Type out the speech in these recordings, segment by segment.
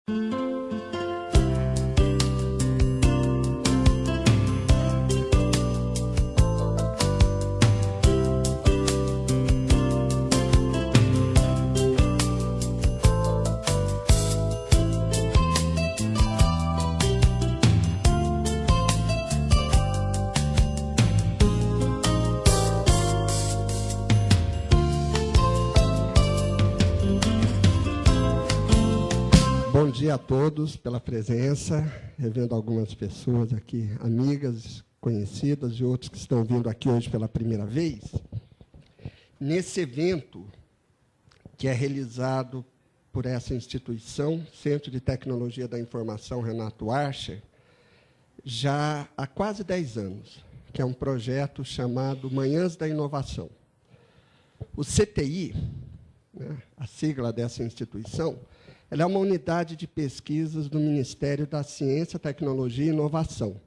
Bom dia a todos pela presença, revendo algumas pessoas aqui, amigas, conhecidas, e outros que estão vindo aqui hoje pela primeira vez. Nesse evento, que é realizado por essa instituição, Centro de Tecnologia da Informação Renato Archer, já há quase 10 anos, que é um projeto chamado Manhãs da Inovação. O CTI, né, a sigla dessa instituição, ela é uma unidade de pesquisas do Ministério da Ciência, Tecnologia e Inovação.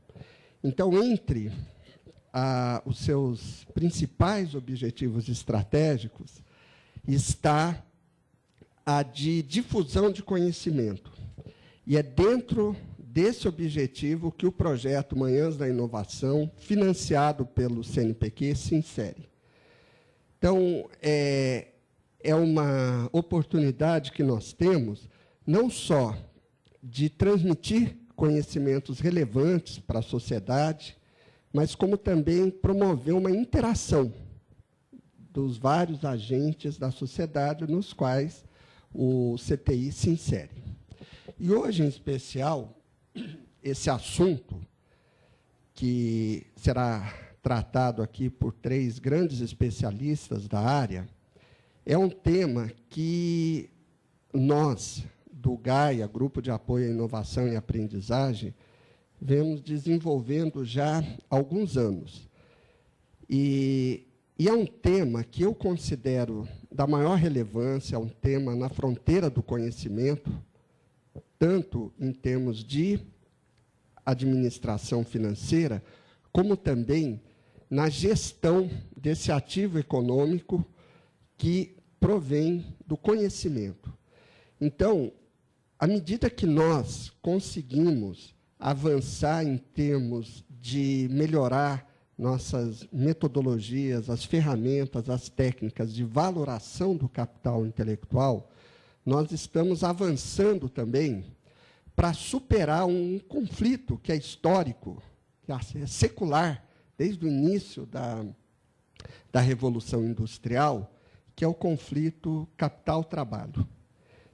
Então, entre os seus principais objetivos estratégicos está a de difusão de conhecimento. E é dentro desse objetivo que o projeto Manhãs da Inovação, financiado pelo CNPq, se insere. Então, é uma oportunidade que nós temos, não só de transmitir conhecimentos relevantes para a sociedade, mas como também promover uma interação dos vários agentes da sociedade nos quais o CTI se insere. E hoje, em especial, esse assunto, que será tratado aqui por 3 grandes especialistas da área, é um tema que nós, do GAIA, Grupo de Apoio à Inovação e Aprendizagem, vemos desenvolvendo já há alguns anos. E é um tema que eu considero da maior relevância, é um tema na fronteira do conhecimento, tanto em termos de administração financeira, como também na gestão desse ativo econômico que provém do conhecimento. Então, à medida que nós conseguimos avançar em termos de melhorar nossas metodologias, as ferramentas, as técnicas de valoração do capital intelectual, nós estamos avançando também para superar um conflito que é histórico, que é secular, desde o início da Revolução Industrial, que é o conflito capital-trabalho.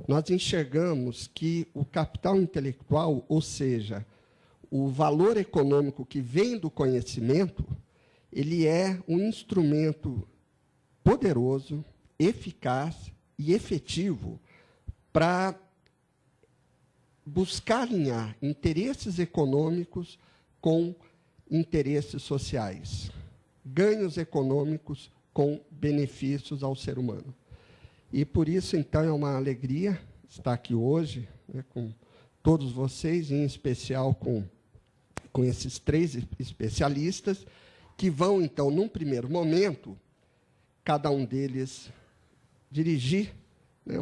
Nós enxergamos que o capital intelectual, ou seja, o valor econômico que vem do conhecimento, ele é um instrumento poderoso, eficaz e efetivo para buscar alinhar interesses econômicos com interesses sociais, ganhos econômicos com benefícios ao ser humano. E, por isso, então, é uma alegria estar aqui hoje, né, com todos vocês, em especial com esses 3 especialistas, que vão, então, num primeiro momento, cada um deles dirigir, né,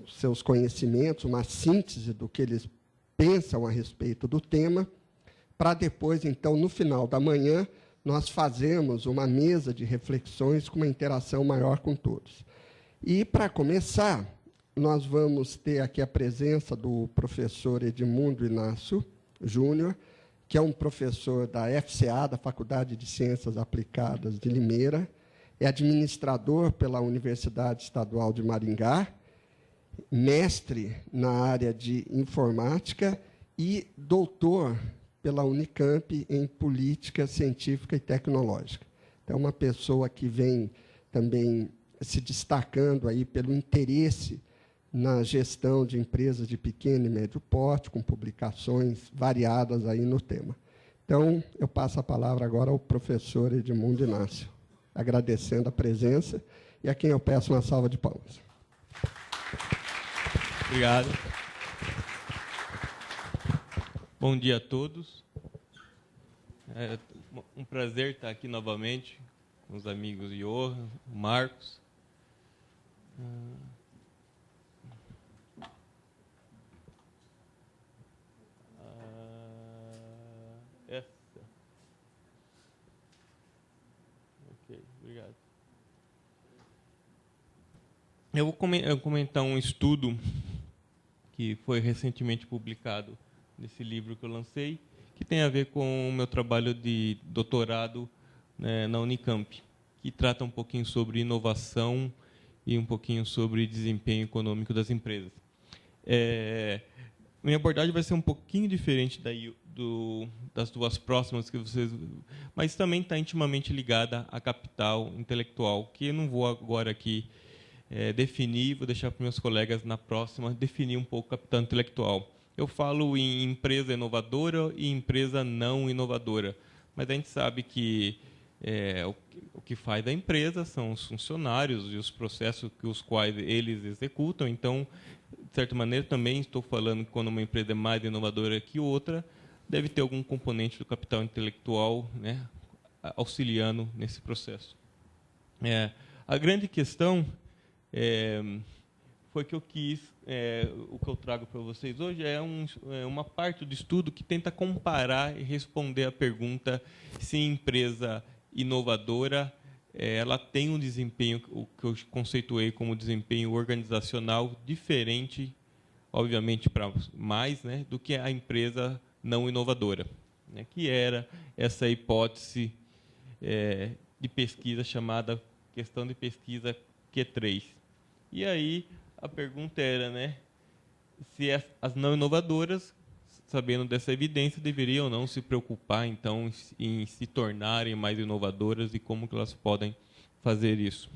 seus conhecimentos, uma síntese do que eles pensam a respeito do tema, para depois, então, no final da manhã, nós fazemos uma mesa de reflexões com uma interação maior com todos. E, para começar, nós vamos ter aqui a presença do professor Edmundo Inácio Júnior, que é um professor da FCA, da Faculdade de Ciências Aplicadas de Limeira, é administrador pela Universidade Estadual de Maringá, mestre na área de informática e doutor pela Unicamp em Política Científica e Tecnológica. Então, é uma pessoa que vem também se destacando aí pelo interesse na gestão de empresas de pequeno e médio porte, com publicações variadas aí no tema. Então, eu passo a palavra agora ao professor Edmundo Inácio, agradecendo a presença e a quem eu peço uma salva de palmas. Obrigado. Bom dia a todos. É um prazer estar aqui novamente com os amigos Johan, Marcos. Obrigado. Eu vou comentar um estudo que foi recentemente publicado nesse livro que eu lancei, que tem a ver com o meu trabalho de doutorado, né, na Unicamp, que trata um pouquinho sobre inovação e um pouquinho sobre desempenho econômico das empresas. Minha abordagem vai ser um pouquinho diferente das duas próximas que vocês, mas também está intimamente ligada à capital intelectual, que eu não vou agora aqui definir, vou deixar para meus colegas na próxima definir um pouco o capital intelectual. Eu falo em empresa inovadora e empresa não inovadora, mas a gente sabe que o que faz da empresa são os funcionários e os processos que os quais eles executam. Então, de certa maneira, também estou falando que quando uma empresa é mais inovadora que outra, deve ter algum componente do capital intelectual, né, auxiliando nesse processo. A grande questão foi que eu quis, o que eu trago para vocês hoje uma parte do estudo que tenta comparar e responder a pergunta se empresa inovadora ela tem um desempenho, o que eu conceituei como desempenho organizacional diferente, obviamente para mais, né, do que a empresa não inovadora, né, que era essa hipótese de pesquisa chamada questão de pesquisa Q3. E aí a pergunta era, né, se as não inovadoras, sabendo dessa evidência, deveriam ou não se preocupar, então, em se tornarem mais inovadoras e como que elas podem fazer isso.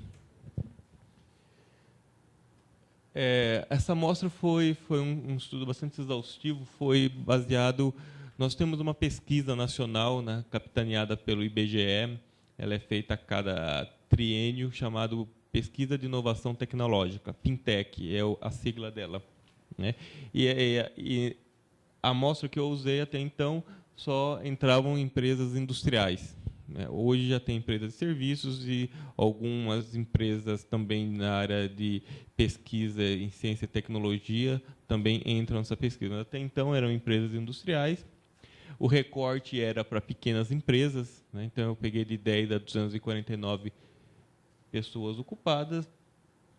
Essa amostra foi um estudo bastante exaustivo, foi baseado... Nós temos uma pesquisa nacional, né, capitaneada pelo IBGE, ela é feita a cada triênio, chamado Pesquisa de Inovação Tecnológica, PINTEC, é a sigla dela, né? E a amostra que eu usei até então só entravam empresas industriais, né? Hoje já tem empresas de serviços e algumas empresas também na área de pesquisa em ciência e tecnologia também entram nessa pesquisa. Até então eram empresas industriais. O recorte era para pequenas empresas, né? Então eu peguei de 10 a 249 pessoas ocupadas.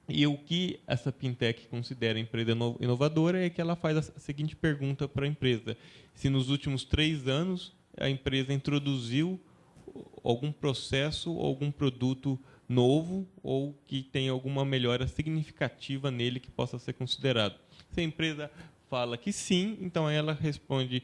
E o que essa Pintec considera empresa inovadora é que ela faz a seguinte pergunta para a empresa: se nos últimos 3 anos a empresa introduziu algum processo, algum produto novo ou que tem alguma melhora significativa nele que possa ser considerado. Se a empresa fala que sim, então ela responde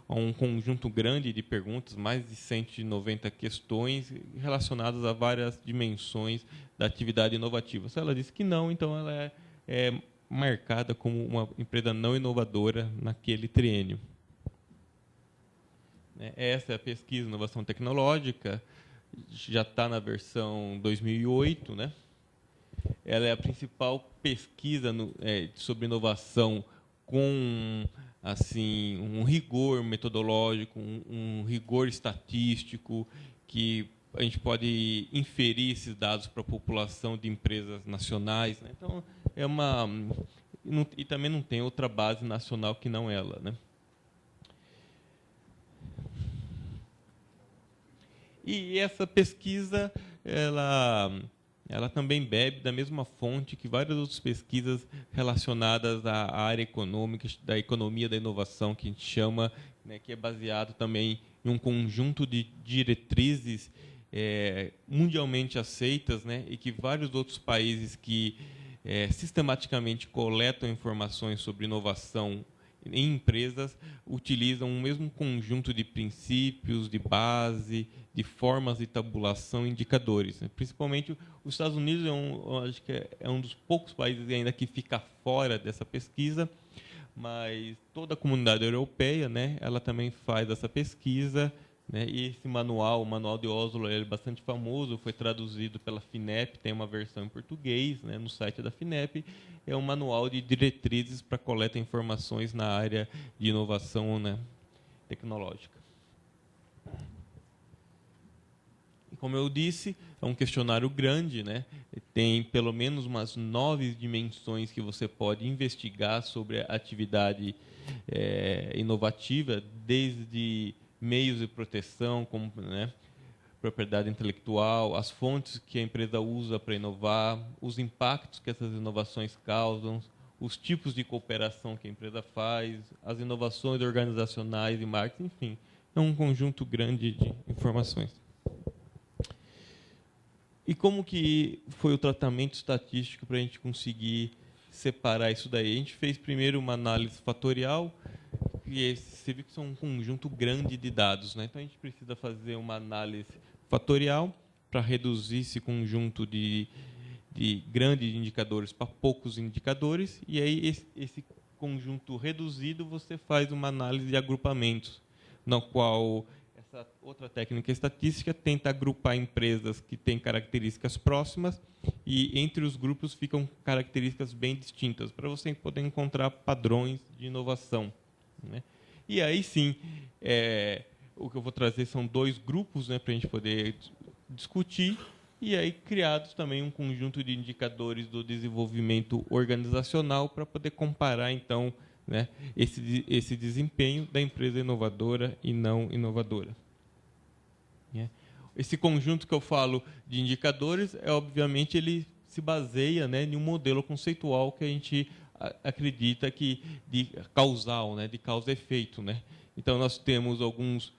a um conjunto grande de perguntas, mais de 190 questões relacionadas a várias dimensões da atividade inovativa. Se ela diz que não, então ela é marcada como uma empresa não inovadora naquele triênio. Essa é a pesquisa Inovação Tecnológica, já está na versão 2008, né? Ela é a principal pesquisa sobre inovação com assim um rigor metodológico, um rigor estatístico, que a gente pode inferir esses dados para a população de empresas nacionais, né? Então e também não tem outra base nacional que não ela, né? E essa pesquisa ela também bebe da mesma fonte que várias outras pesquisas relacionadas à área econômica, da economia da inovação, que a gente chama, né, que é baseado também em um conjunto de diretrizes mundialmente aceitas, né, e que vários outros países que sistematicamente coletam informações sobre inovação em empresas utilizam o mesmo conjunto de princípios, de base, de formas de tabulação, indicadores, né? Principalmente os Estados Unidos acho que é um dos poucos países ainda que fica fora dessa pesquisa, mas toda a comunidade europeia, né, ela também faz essa pesquisa, né? E esse manual, o Manual de Oslo, é bastante famoso, foi traduzido pela FINEP, tem uma versão em português, né, no site da FINEP. É um manual de diretrizes para coleta de informações na área de inovação, né, tecnológica. E como eu disse, é um questionário grande, né? Tem pelo menos umas 9 dimensões que você pode investigar sobre a atividade inovativa, desde meios de proteção, como, né, propriedade intelectual, as fontes que a empresa usa para inovar, os impactos que essas inovações causam, os tipos de cooperação que a empresa faz, as inovações organizacionais e marketing, enfim, é um conjunto grande de informações. E como que foi o tratamento estatístico para a gente conseguir separar isso daí? A gente fez primeiro uma análise fatorial, e você viu que são um conjunto grande de dados, né? Então a gente precisa fazer uma análise fatorial para reduzir esse conjunto de grandes indicadores para poucos indicadores, e aí esse conjunto reduzido você faz uma análise de agrupamentos, na qual essa outra técnica estatística tenta agrupar empresas que têm características próximas e entre os grupos ficam características bem distintas, para você poder encontrar padrões de inovação, né? E aí sim, o que eu vou trazer são 2 grupos, né, para a gente poder discutir, e aí criados também um conjunto de indicadores do desenvolvimento organizacional para poder comparar, então, né, esse desempenho da empresa inovadora e não inovadora. Esse conjunto que eu falo de indicadores, obviamente, ele se baseia, né, em um modelo conceitual que a gente acredita que de causal, né, de causa e efeito, né? Então nós temos alguns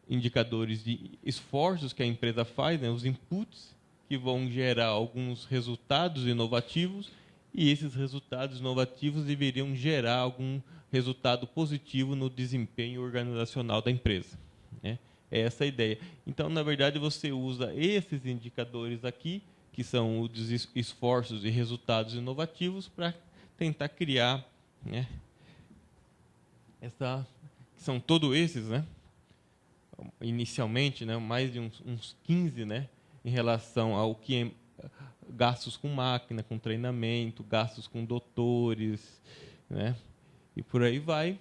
indicadores de esforços que a empresa faz, né, os inputs que vão gerar alguns resultados inovativos, e esses resultados inovativos deveriam gerar algum resultado positivo no desempenho organizacional da empresa, né? É essa a ideia. Então, na verdade, você usa esses indicadores aqui, que são os esforços e resultados inovativos, para tentar criar, né, são todos esses, né, inicialmente, né, mais de uns 15, né, em relação ao que gastos com máquina, com treinamento, gastos com doutores, né, e por aí vai.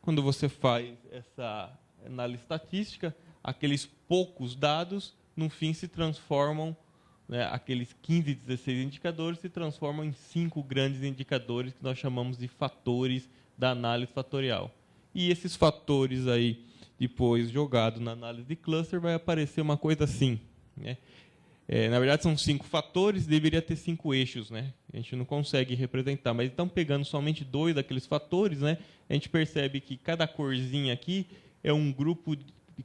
Quando você faz essa análise estatística, aqueles poucos dados, no fim, se transformam, né, aqueles 15, 16 indicadores se transformam em 5 grandes indicadores que nós chamamos de fatores da análise fatorial. E esses fatores aí, depois jogado na análise de cluster, vai aparecer uma coisa assim, né? Na verdade, são 5 fatores, deveria ter 5 eixos, né? A gente não consegue representar, mas então, pegando somente 2 daqueles fatores, né, a gente percebe que cada corzinha aqui é um grupo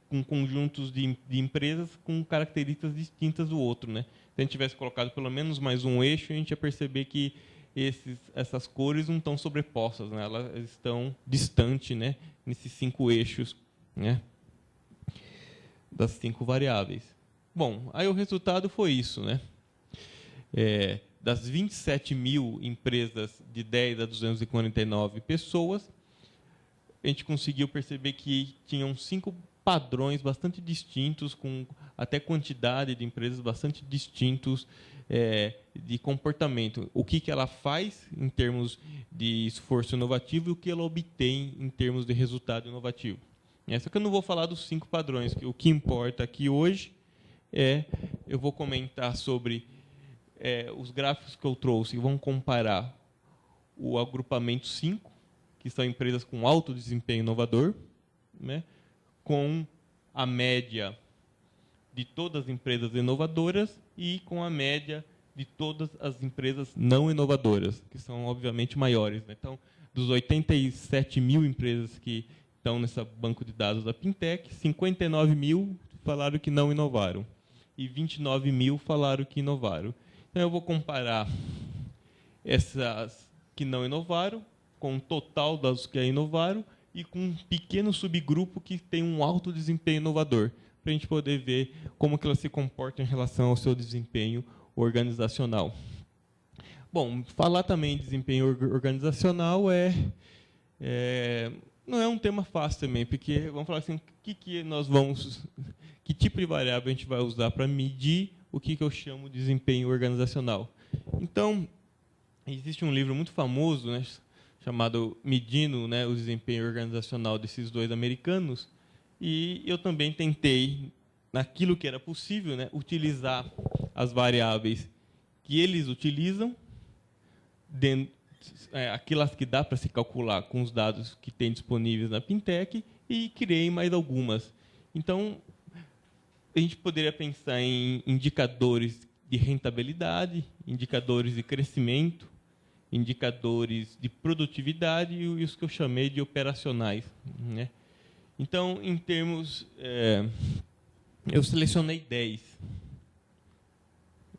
com conjuntos de empresas com características distintas do outro, né? Se a gente tivesse colocado pelo menos mais um eixo, a gente ia perceber que essas cores não estão sobrepostas, né? Elas estão distantes, né, nesses 5 eixos, né, das 5 variáveis. Bom, aí o resultado foi isso, né? Das 27 mil empresas de 10 a 249 pessoas, a gente conseguiu perceber que tinham 5 padrões bastante distintos, com até quantidade de empresas bastante distintos de comportamento. O que ela faz em termos de esforço inovativo e o que ela obtém em termos de resultado inovativo. Só que eu não vou falar dos 5 padrões, que o que importa aqui hoje eu vou comentar sobre os gráficos que eu trouxe, vão comparar o agrupamento 5, que são empresas com alto desempenho inovador, né, com a média de todas as empresas inovadoras e com a média de todas as empresas não inovadoras, que são, obviamente, maiores, né? Então, dos 87 mil empresas que estão nesse banco de dados da Pintec, 59 mil falaram que não inovaram e 29 mil falaram que inovaram. Então, eu vou comparar essas que não inovaram com o total das que inovaram e com um pequeno subgrupo que tem um alto desempenho inovador, para a gente poder ver como que elas se comportam em relação ao seu desempenho organizacional. Bom, falar também de desempenho organizacional não é um tema fácil também, porque vamos falar assim, que tipo de variável a gente vai usar para medir o que eu chamo de desempenho organizacional. Então, existe um livro muito famoso, né, chamado Medindo, né, o desempenho organizacional desses 2 americanos, e eu também tentei, naquilo que era possível, né, utilizar as variáveis que eles utilizam, aquelas que dá para se calcular com os dados que tem disponíveis na Pintec, e criei mais algumas. Então, a gente poderia pensar em indicadores de rentabilidade, indicadores de crescimento, indicadores de produtividade e os que eu chamei de operacionais, né? Então, em termos, eu selecionei 10.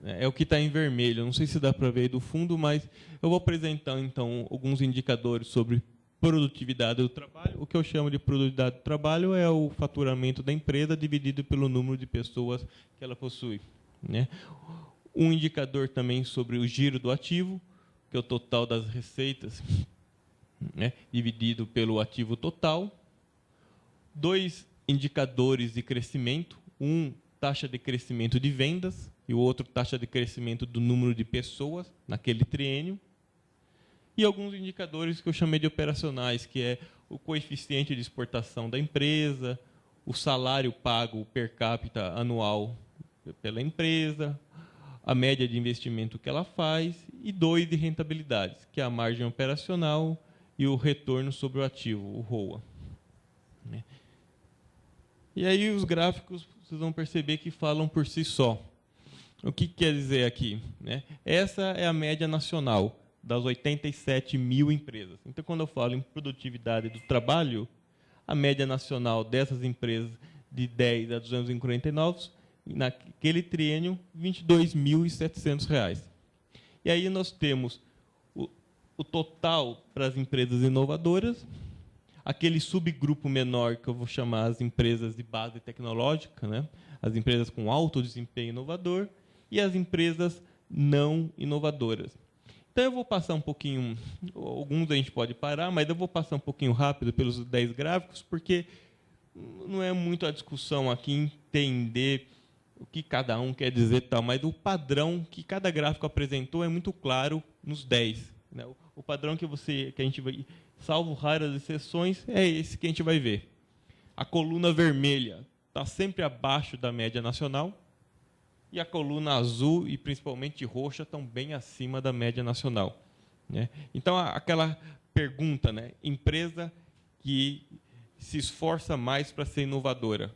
É o que está em vermelho. Não sei se dá para ver aí do fundo, mas eu vou apresentar, então, alguns indicadores sobre produtividade do trabalho. O que eu chamo de produtividade do trabalho é o faturamento da empresa dividido pelo número de pessoas que ela possui, né? Um indicador também sobre o giro do ativo, que é o total das receitas, né, dividido pelo ativo total. 2 indicadores de crescimento, um taxa de crescimento de vendas e o outro taxa de crescimento do número de pessoas naquele triênio. E alguns indicadores que eu chamei de operacionais, que é o coeficiente de exportação da empresa, o salário pago per capita anual pela empresa, a média de investimento que ela faz, e 2 de rentabilidades, que é a margem operacional e o retorno sobre o ativo, o ROA. E aí os gráficos, vocês vão perceber que falam por si só. O que quer dizer aqui, né? Essa é a média nacional das 87 mil empresas. Então, quando eu falo em produtividade do trabalho, a média nacional dessas empresas de 10 a 249, naquele triênio, R$ 22.700. E aí nós temos o total para as empresas inovadoras, aquele subgrupo menor que eu vou chamar as empresas de base tecnológica, né? As empresas com alto desempenho inovador, e as empresas não inovadoras. Então, eu vou passar um pouquinho, alguns a gente pode parar, mas eu vou passar um pouquinho rápido pelos 10 gráficos, porque não é muito a discussão aqui entender o que cada um quer dizer, tal, mas o padrão que cada gráfico apresentou é muito claro nos 10. Né? O padrão que a gente vai, salvo raras exceções, é esse que a gente vai ver. A coluna vermelha está sempre abaixo da média nacional, e a coluna azul e principalmente roxa estão bem acima da média nacional, né? Então, aquela pergunta, né? Empresa que se esforça mais para ser inovadora,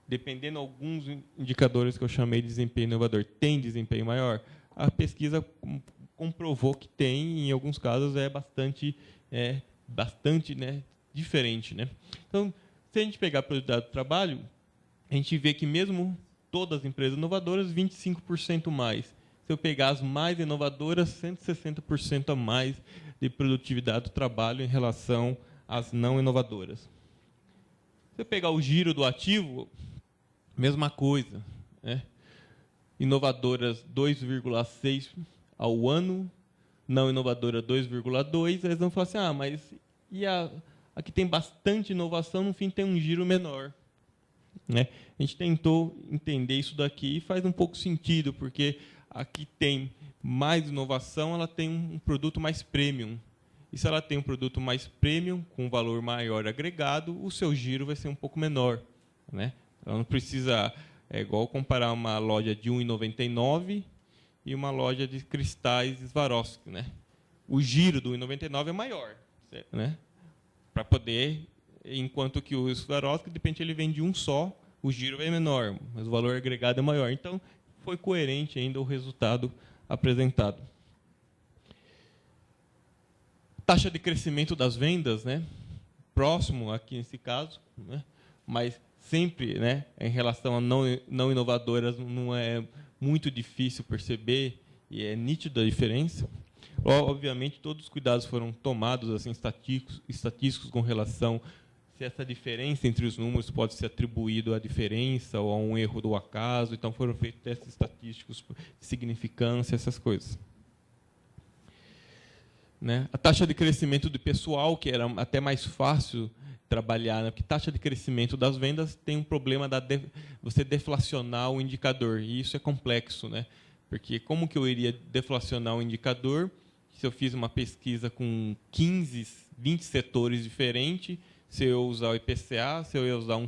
dependendo de alguns indicadores que eu chamei de desempenho inovador, tem desempenho maior? A pesquisa comprovou que tem, e em alguns casos é bastante, né, diferente, né? Então, se a gente pegar a produtividade do trabalho, a gente vê que mesmo todas as empresas inovadoras, 25% mais. Se eu pegar as mais inovadoras, 160% a mais de produtividade do trabalho em relação às não inovadoras. Se eu pegar o giro do ativo, mesma coisa, né? Inovadoras 2,6 ao ano, não inovadora 2,2, eles vão falar assim, mas e a que tem bastante inovação, no fim tem um giro menor. Né? A gente tentou entender isso daqui e faz um pouco sentido, porque aqui tem mais inovação, ela tem um produto mais premium. E se ela tem um produto mais premium, com valor maior agregado, o seu giro vai ser um pouco menor. Né? Ela não precisa... É igual comparar uma loja de R$ 1,99 e uma loja de cristais Swarovski. Né? O giro do R$ 1,99 é maior, né? Para poder... Enquanto que o Swarovski, de repente, ele vende um só, o giro é menor, mas o valor agregado é maior. Então, foi coerente ainda o resultado apresentado. Taxa de crescimento das vendas, né? Próximo aqui nesse caso, né? Mas sempre, né, em relação a não inovadoras, não é muito difícil perceber, e é nítida a diferença. Obviamente, todos os cuidados foram tomados assim, estatísticos com relação se essa diferença entre os números pode ser atribuído à diferença ou a um erro do acaso. Então, foram feitos testes estatísticos de significância, essas coisas. Né? A taxa de crescimento do pessoal, que era até mais fácil trabalhar, né? Porque taxa de crescimento das vendas tem um problema você deflacionar o indicador, e isso é complexo, né? Porque como que eu iria deflacionar o indicador se eu fiz uma pesquisa com 15, 20 setores diferentes, se eu usar o IPCA, se eu ia usar um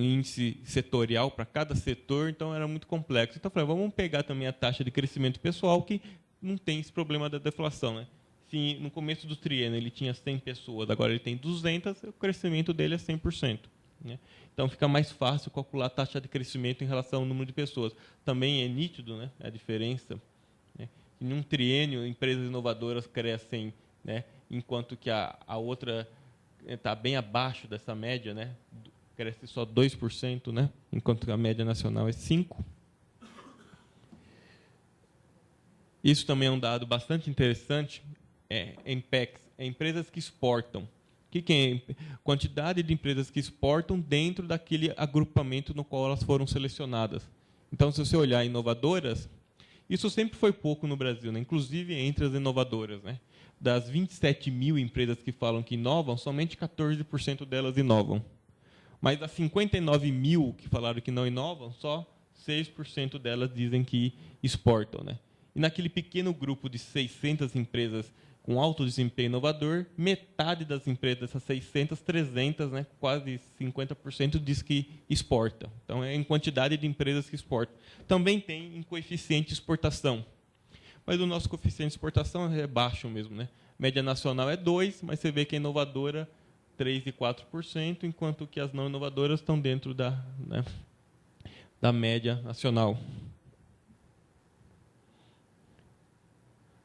índice setorial para cada setor, então era muito complexo. Então, eu falei, vamos pegar também a taxa de crescimento pessoal, que não tem esse problema da deflação. Né? Se no começo do triênio ele tinha 100 pessoas, agora ele tem 200, o crescimento dele é 100%. né? Então, fica mais fácil calcular a taxa de crescimento em relação ao número de pessoas. Também é nítido, né, a diferença. Né? Em um triênio, empresas inovadoras crescem, né, enquanto que a outra está bem abaixo dessa média, né? Cresce só 2%, né? Enquanto que a média nacional é 5%. Isso também é um dado bastante interessante. MPEX, empresas que exportam. O que é? Quantidade de empresas que exportam dentro daquele agrupamento no qual elas foram selecionadas. Então, se você olhar inovadoras, isso sempre foi pouco no Brasil, né? Inclusive entre as inovadoras, né? Das 27 mil empresas que falam que inovam, somente 14% delas inovam. Mas das 59 mil que falaram que não inovam, só 6% delas dizem que exportam, né? E naquele pequeno grupo de 600 empresas com alto desempenho inovador, metade das empresas, dessas 600, 300, né, quase 50%, diz que exporta. Então, é em quantidade de empresas que exportam. Também tem em coeficiente de exportação. Mas o nosso coeficiente de exportação é baixo mesmo, né? Média nacional é 2%, mas você vê que a inovadora 3% e 4%, enquanto que as não inovadoras estão dentro né, da média nacional.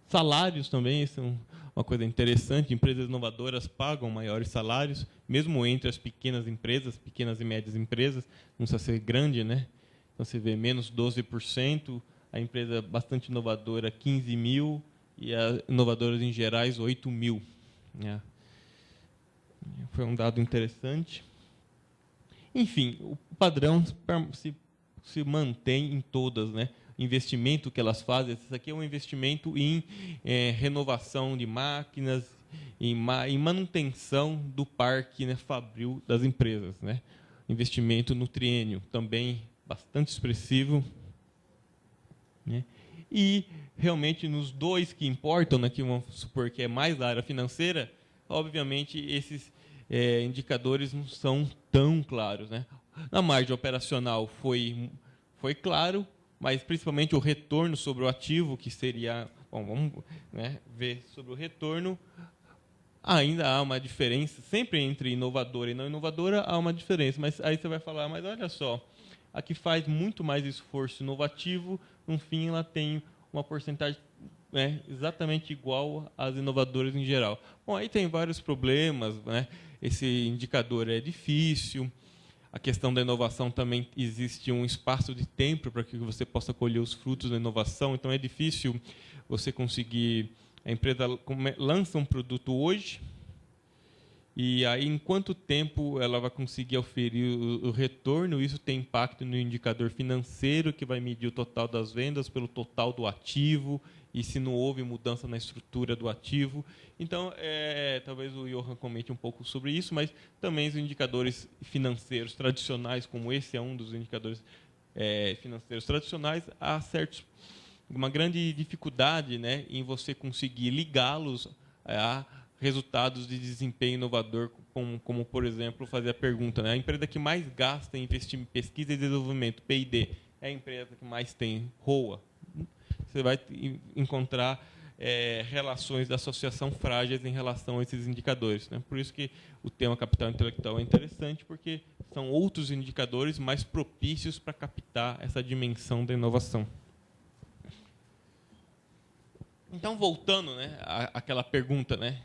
Salários também são uma coisa interessante. Empresas inovadoras pagam maiores salários, mesmo entre as pequenas empresas, pequenas e médias empresas. Não precisa ser grande, né? Então, você vê menos 12%, a empresa bastante inovadora, 15 mil, e as inovadoras em gerais, 8 mil. Né? Foi um dado interessante. Enfim, o padrão se mantém em todas, né? Investimento que elas fazem, esse aqui é um investimento em renovação de máquinas, em manutenção do parque, né, fabril das empresas, né? Investimento no triênio, também bastante expressivo, né? E realmente nos dois que importam, né, que vamos supor que é mais da área financeira, obviamente esses indicadores não são tão claros, né? Na margem operacional foi claro, mas principalmente o retorno sobre o ativo, que seria... Bom, vamos, né, ver sobre o retorno. Ainda há uma diferença, sempre entre inovadora e não inovadora há uma diferença, mas aí você vai falar, mas olha só, a que faz muito mais esforço inovativo, no fim ela tem uma porcentagem, né, exatamente igual às inovadoras em geral. Bom, aí tem vários problemas, né? Esse indicador é difícil. A questão da inovação também existe um espaço de tempo para que você possa colher os frutos da inovação. Então é difícil você conseguir. A empresa lança um produto hoje e aí em quanto tempo ela vai conseguir oferir o retorno? Isso tem impacto no indicador financeiro que vai medir o total das vendas pelo total do ativo e se não houve mudança na estrutura do ativo. Então, talvez o Johan comente um pouco sobre isso, mas também os indicadores financeiros tradicionais, como esse é um dos indicadores financeiros tradicionais, há uma grande dificuldade, né, em você conseguir ligá-los a resultados de desempenho inovador, como, por exemplo, fazer a pergunta, né, a empresa que mais gasta em investir em pesquisa e desenvolvimento, P&D, é a empresa que mais tem ROA. Você vai encontrar relações de associação frágeis em relação a esses indicadores, né? Por isso que o tema capital intelectual é interessante, porque são outros indicadores mais propícios para captar essa dimensão da inovação. Então, voltando, né, àquela pergunta, né,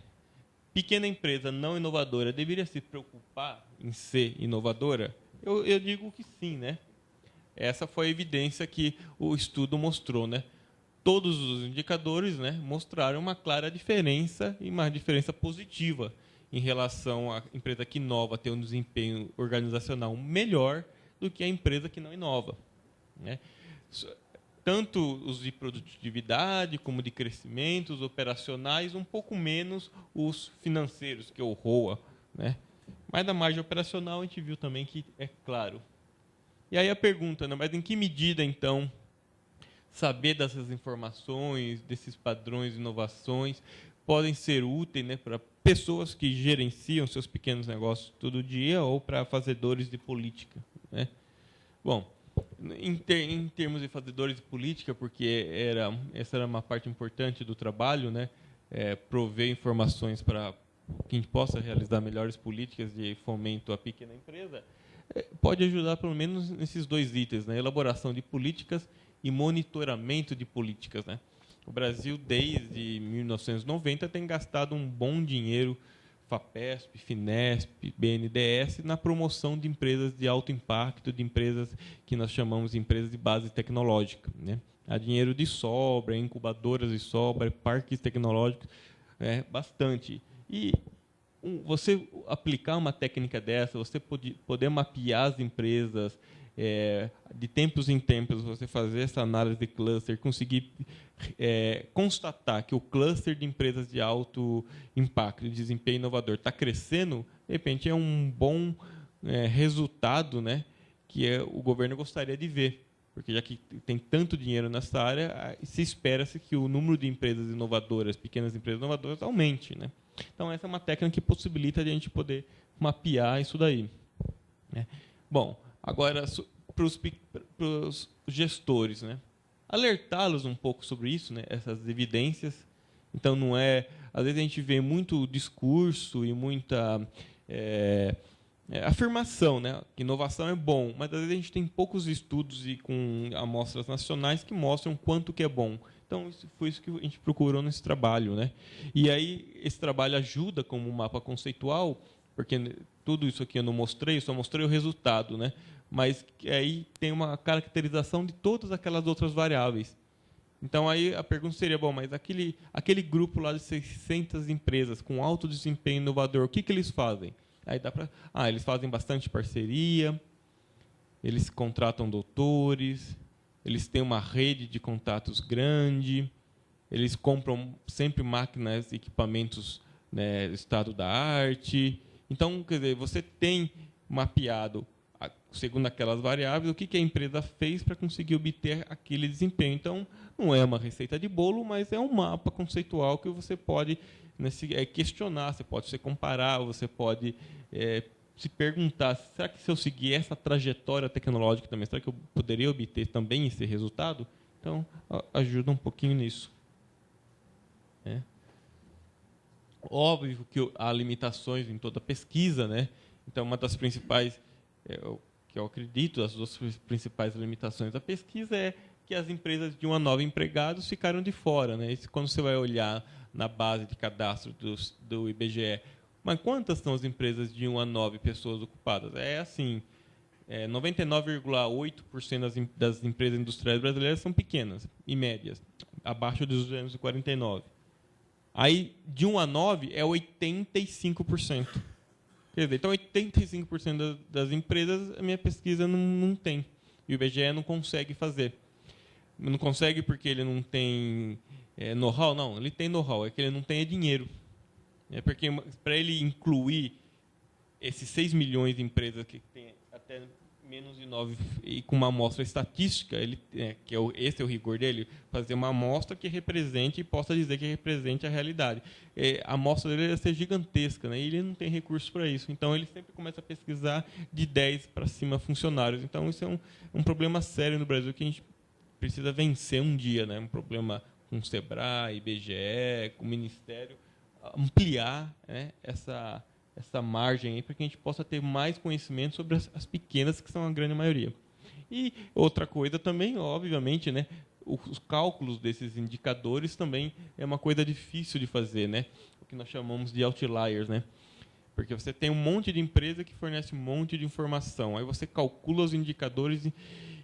pequena empresa não inovadora deveria se preocupar em ser inovadora? Eu digo que sim, né? Essa foi a evidência que o estudo mostrou, né? Todos os indicadores, né, mostraram uma clara diferença e uma diferença positiva em relação à empresa que inova ter um desempenho organizacional melhor do que a empresa que não inova, né? Tanto os de produtividade como de crescimento, os operacionais, um pouco menos os financeiros, que é o ROA, né? Mas na margem operacional a gente viu também que é claro. E aí a pergunta, né, mas em que medida, então, saber dessas informações, desses padrões de inovações, podem ser úteis, né, para pessoas que gerenciam seus pequenos negócios todo dia ou para fazedores de política, né? Bom, em termos de fazedores de política, porque essa era uma parte importante do trabalho, né, prover informações para que a gente possa realizar melhores políticas de fomento à pequena empresa. pode ajudar pelo menos nesses dois itens, né? Elaboração de políticas e monitoramento de políticas, né? O Brasil, desde 1990, tem gastado um bom dinheiro, FAPESP, FINESP, BNDES, na promoção de empresas de alto impacto, de empresas que nós chamamos de empresas de base tecnológica, né? Há dinheiro de sobra, incubadoras de sobra, parques tecnológicos, bastante. E você aplicar uma técnica dessa, você poder mapear as empresas, de tempos em tempos, você fazer essa análise de cluster, conseguir constatar que o cluster de empresas de alto impacto e desempenho inovador está crescendo, de repente é um bom resultado, né, que o governo gostaria de ver. Porque já que tem tanto dinheiro nessa área, se espera-se que o número de empresas inovadoras, pequenas empresas inovadoras, aumente, né? Então, essa é uma técnica que possibilita a gente poder mapear isso daí, né? Bom, agora, para os gestores, né? Alertá-los um pouco sobre isso, né? Essas evidências. Então, não é... Às vezes, a gente vê muito discurso e muita... afirmação, né? Que inovação é bom, mas às vezes a gente tem poucos estudos e com amostras nacionais que mostram quanto que é bom. Então, foi isso que a gente procurou nesse trabalho, né? E aí, esse trabalho ajuda como mapa conceitual, porque tudo isso aqui eu não mostrei, só mostrei o resultado, né? Mas aí tem uma caracterização de todas aquelas outras variáveis. Então, aí a pergunta seria, bom, mas aquele grupo lá de 600 empresas com alto desempenho inovador, o que eles fazem? Aí dá para... eles fazem bastante parceria, eles contratam doutores, eles têm uma rede de contatos grande, eles compram sempre máquinas e equipamentos, né, estado da arte. Então, quer dizer, você tem mapeado, segundo aquelas variáveis, o que a empresa fez para conseguir obter aquele desempenho. Então, não é uma receita de bolo, mas é um mapa conceitual que você pode questionar, você pode se comparar, você pode se perguntar, será que se eu seguir essa trajetória tecnológica também, será que eu poderia obter também esse resultado? Então, ajuda um pouquinho nisso. Óbvio que há limitações em toda pesquisa, né? Então, uma das principais, que eu acredito, as duas principais limitações da pesquisa é que as empresas de 1 a 9 empregados ficaram de fora, né? Isso, quando você vai olhar na base de cadastro do IBGE, mas quantas são as empresas de 1 a 9 pessoas ocupadas? É assim, 99,8% das empresas industriais brasileiras são pequenas e médias, abaixo dos 249. Aí, de 1 a 9, é 85%. Quer dizer, então, 85% das empresas, a minha pesquisa não tem. E o IBGE não consegue fazer. Não consegue porque ele não tem know-how? Não, ele tem know-how, é que ele não tem dinheiro. Porque para ele incluir esses 6 milhões de empresas que tem até menos de 9 e com uma amostra estatística, esse é o rigor dele, fazer uma amostra que represente e possa dizer que represente a realidade. A amostra dele deve ser gigantesca, né? E ele não tem recursos para isso. Então, ele sempre começa a pesquisar de 10 para cima funcionários. Então, isso é um problema sério no Brasil que a gente precisa vencer um dia, né? Um problema com o SEBRAE, IBGE, com o Ministério, ampliar, né, essa margem para que a gente possa ter mais conhecimento sobre as pequenas, que são a grande maioria. E outra coisa também, obviamente, né, os cálculos desses indicadores também é uma coisa difícil de fazer, né, o que nós chamamos de outliers, né, porque você tem um monte de empresa que fornece um monte de informação, aí você calcula os indicadores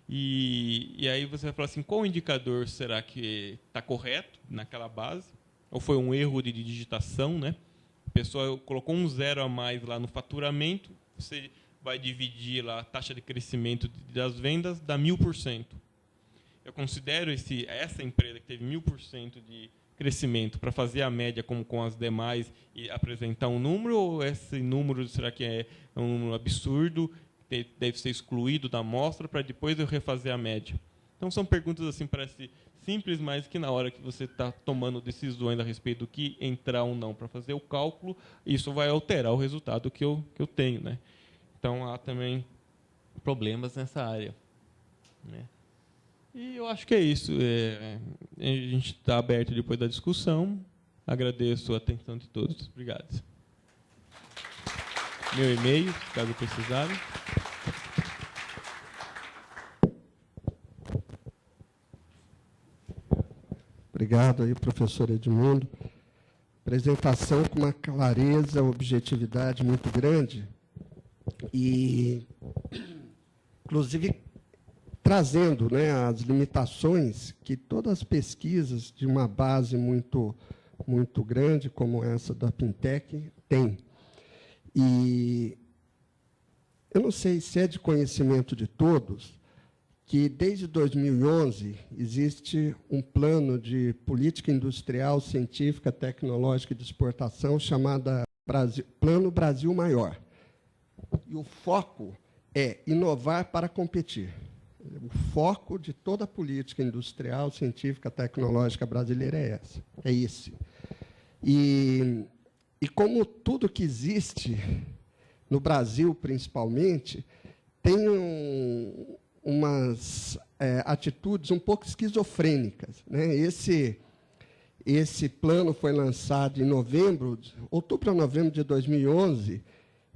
e aí você vai falar assim, qual indicador será que está correto naquela base? Ou foi um erro de digitação, né? A pessoa colocou um 0 a mais lá no faturamento, você vai dividir lá a taxa de crescimento das vendas, dá 1000%. Eu considero essa empresa que teve 1000% de crescimento para fazer a média como com as demais e apresentar um número, ou esse número será que é um número absurdo, deve ser excluído da amostra para depois eu refazer a média? Então, são perguntas assim, parece simples, mas que na hora que você está tomando decisões a respeito do que entrar ou não para fazer o cálculo, isso vai alterar o resultado que eu tenho, né? Então, há também problemas nessa área, né? E eu acho que é isso. A gente está aberto depois da discussão. Agradeço a atenção de todos. Obrigado. Meu e-mail, caso precisarem. Obrigado aí, professor Edmundo. Apresentação com uma clareza, objetividade muito grande e, inclusive, trazendo, né, as limitações que todas as pesquisas de uma base muito grande, como essa da Pintec, têm. E eu não sei se é de conhecimento de todos que, desde 2011, existe um plano de política industrial, científica, tecnológica e de exportação chamado Plano Brasil Maior. E o foco é inovar para competir. O foco de toda a política industrial, científica, tecnológica brasileira é essa, é esse. E como tudo que existe, no Brasil principalmente, tem umas atitudes um pouco esquizofrênicas, né? Esse plano foi lançado em outubro a novembro de 2011,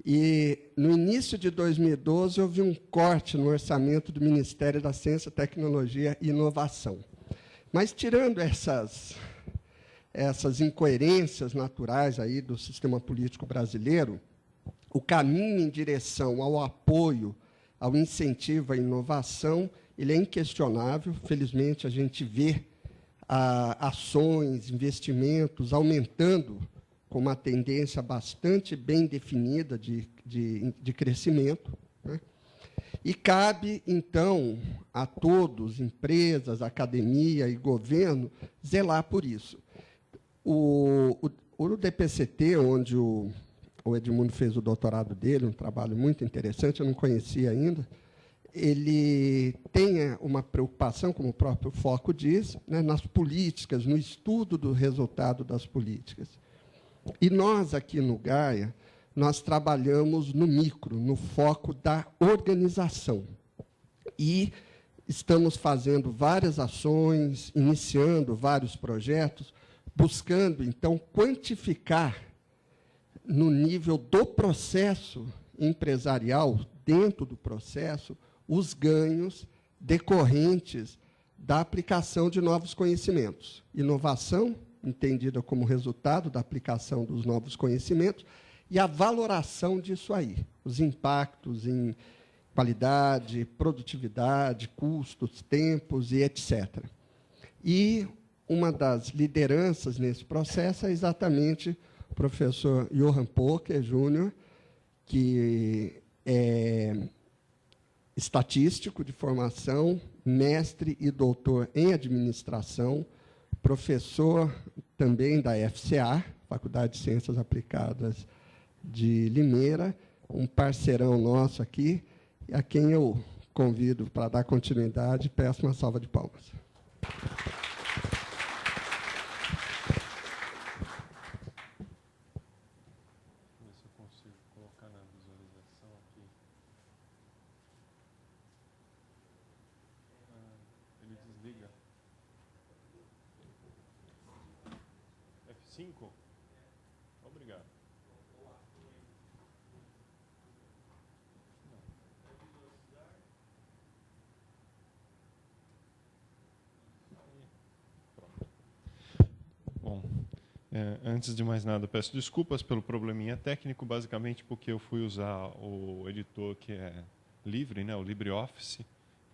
e, no início de 2012, houve um corte no orçamento do Ministério da Ciência, Tecnologia e Inovação. Mas, tirando essas incoerências naturais aí do sistema político brasileiro, o caminho em direção ao apoio, ao incentivo à inovação, ele é inquestionável. Felizmente, a gente vê ações, investimentos aumentando com uma tendência bastante bem definida de crescimento, né? E cabe, então, a todos, empresas, academia e governo, zelar por isso. O DPCT, onde o Edmundo fez o doutorado dele, um trabalho muito interessante, eu não conhecia ainda, ele tem uma preocupação, como o próprio foco diz, né, nas políticas, no estudo do resultado das políticas. E nós, aqui no Gaia, nós trabalhamos no micro, no foco da organização. E estamos fazendo várias ações, iniciando vários projetos, buscando, então, quantificar, no nível do processo empresarial, dentro do processo, os ganhos decorrentes da aplicação de novos conhecimentos. Inovação, entendida como resultado da aplicação dos novos conhecimentos, e a valoração disso aí, os impactos em qualidade, produtividade, custos, tempos e etc. E uma das lideranças nesse processo é exatamente o professor Johann Pocher Júnior, que é estatístico de formação, mestre e doutor em administração, professor também da FCA, Faculdade de Ciências Aplicadas de Limeira, um parceirão nosso aqui, a quem eu convido para dar continuidade e peço uma salva de palmas. F5? Obrigado. Bom, antes de mais nada, peço desculpas pelo probleminha técnico, basicamente porque eu fui usar o editor que é livre, né, o LibreOffice,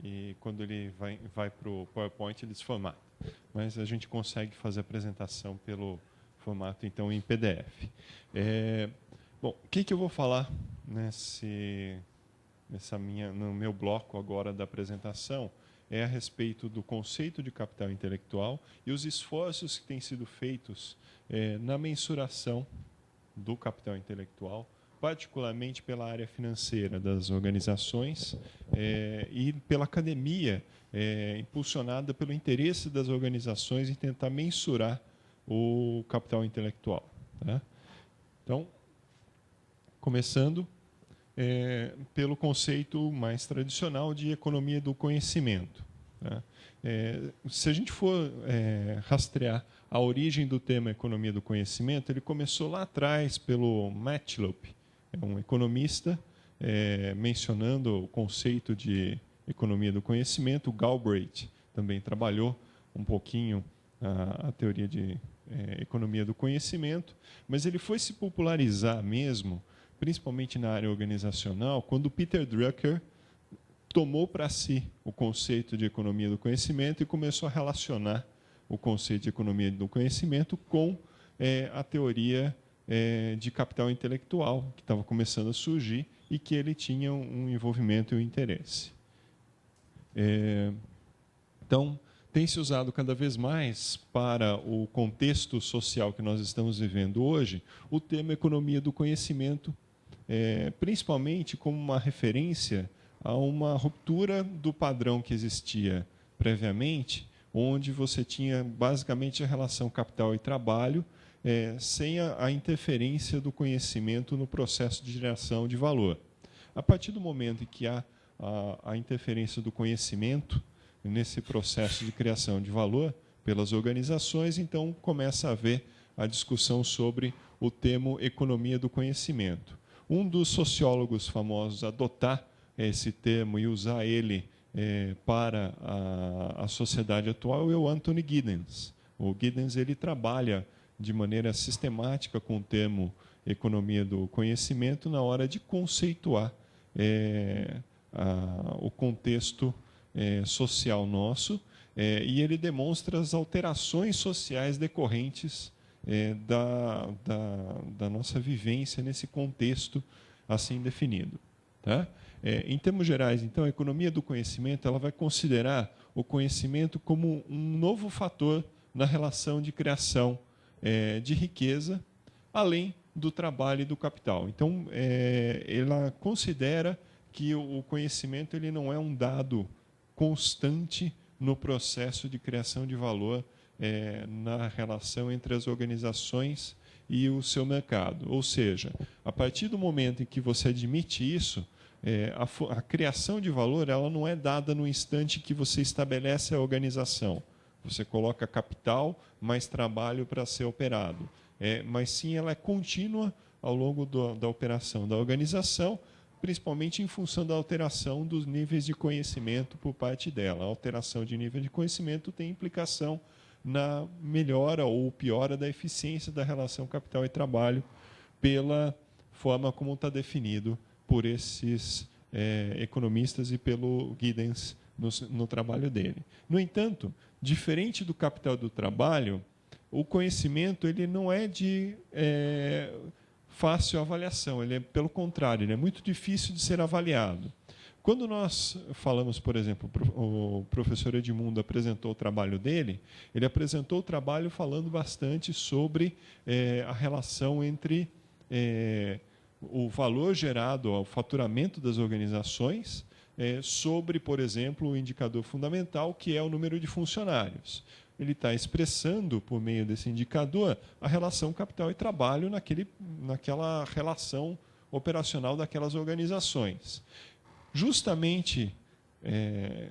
e quando ele vai para o PowerPoint, ele desformata. Mas a gente consegue fazer a apresentação pelo formato, então, em PDF. Bom, o que eu vou falar no meu bloco agora da apresentação é a respeito do conceito de capital intelectual e os esforços que têm sido feitos na mensuração do capital intelectual, particularmente pela área financeira das organizações e pela academia, impulsionada pelo interesse das organizações em tentar mensurar o capital intelectual. Tá? Então, começando pelo conceito mais tradicional de economia do conhecimento. Tá? Se a gente for rastrear a origem do termo economia do conhecimento, ele começou lá atrás pelo Matloop, um economista, mencionando o conceito de economia do conhecimento. O Galbraith também trabalhou um pouquinho a teoria de economia do conhecimento, mas ele foi se popularizar mesmo, principalmente na área organizacional, quando Peter Drucker tomou para si o conceito de economia do conhecimento e começou a relacionar o conceito de economia do conhecimento com a teoria de capital intelectual, que estava começando a surgir e que ele tinha um envolvimento e um interesse. Então, tem se usado cada vez mais para o contexto social que nós estamos vivendo hoje o termo economia do conhecimento, principalmente como uma referência a uma ruptura do padrão que existia previamente, onde você tinha basicamente a relação capital e trabalho, sem a interferência do conhecimento no processo de geração de valor. A partir do momento em que há a interferência do conhecimento nesse processo de criação de valor pelas organizações, então começa a haver a discussão sobre o termo economia do conhecimento. Um dos sociólogos famosos a adotar esse termo e usar ele para a sociedade atual é o Anthony Giddens. O Giddens ele trabalha de maneira sistemática com o termo economia do conhecimento na hora de conceituar o contexto social nosso, e ele demonstra as alterações sociais decorrentes da nossa vivência nesse contexto assim definido. Tá? Em termos gerais, então, a economia do conhecimento ela vai considerar o conhecimento como um novo fator na relação de criação de riqueza, além do trabalho e do capital. Então, ela considera que o conhecimento ele não é um dado constante no processo de criação de valor na relação entre as organizações e o seu mercado. Ou seja, a partir do momento em que você admite isso, a criação de valor ela não é dada no instante que você estabelece a organização. Você coloca capital mais trabalho para ser operado. Mas sim, ela é contínua ao longo da operação da organização, principalmente em função da alteração dos níveis de conhecimento por parte dela. A alteração de nível de conhecimento tem implicação na melhora ou piora da eficiência da relação capital e trabalho pela forma como está definido por esses economistas e pelo Giddens no trabalho dele. No entanto, diferente do capital do trabalho, o conhecimento ele não é de fácil avaliação, ele pelo contrário, ele é muito difícil de ser avaliado. Quando nós falamos, por exemplo, o professor Edmundo apresentou o trabalho dele, ele apresentou o trabalho falando bastante sobre a relação entre o valor gerado ao faturamento das organizações sobre, por exemplo, o indicador fundamental, que é o número de funcionários. Ele está expressando, por meio desse indicador, a relação capital e trabalho naquela relação operacional daquelas organizações. Justamente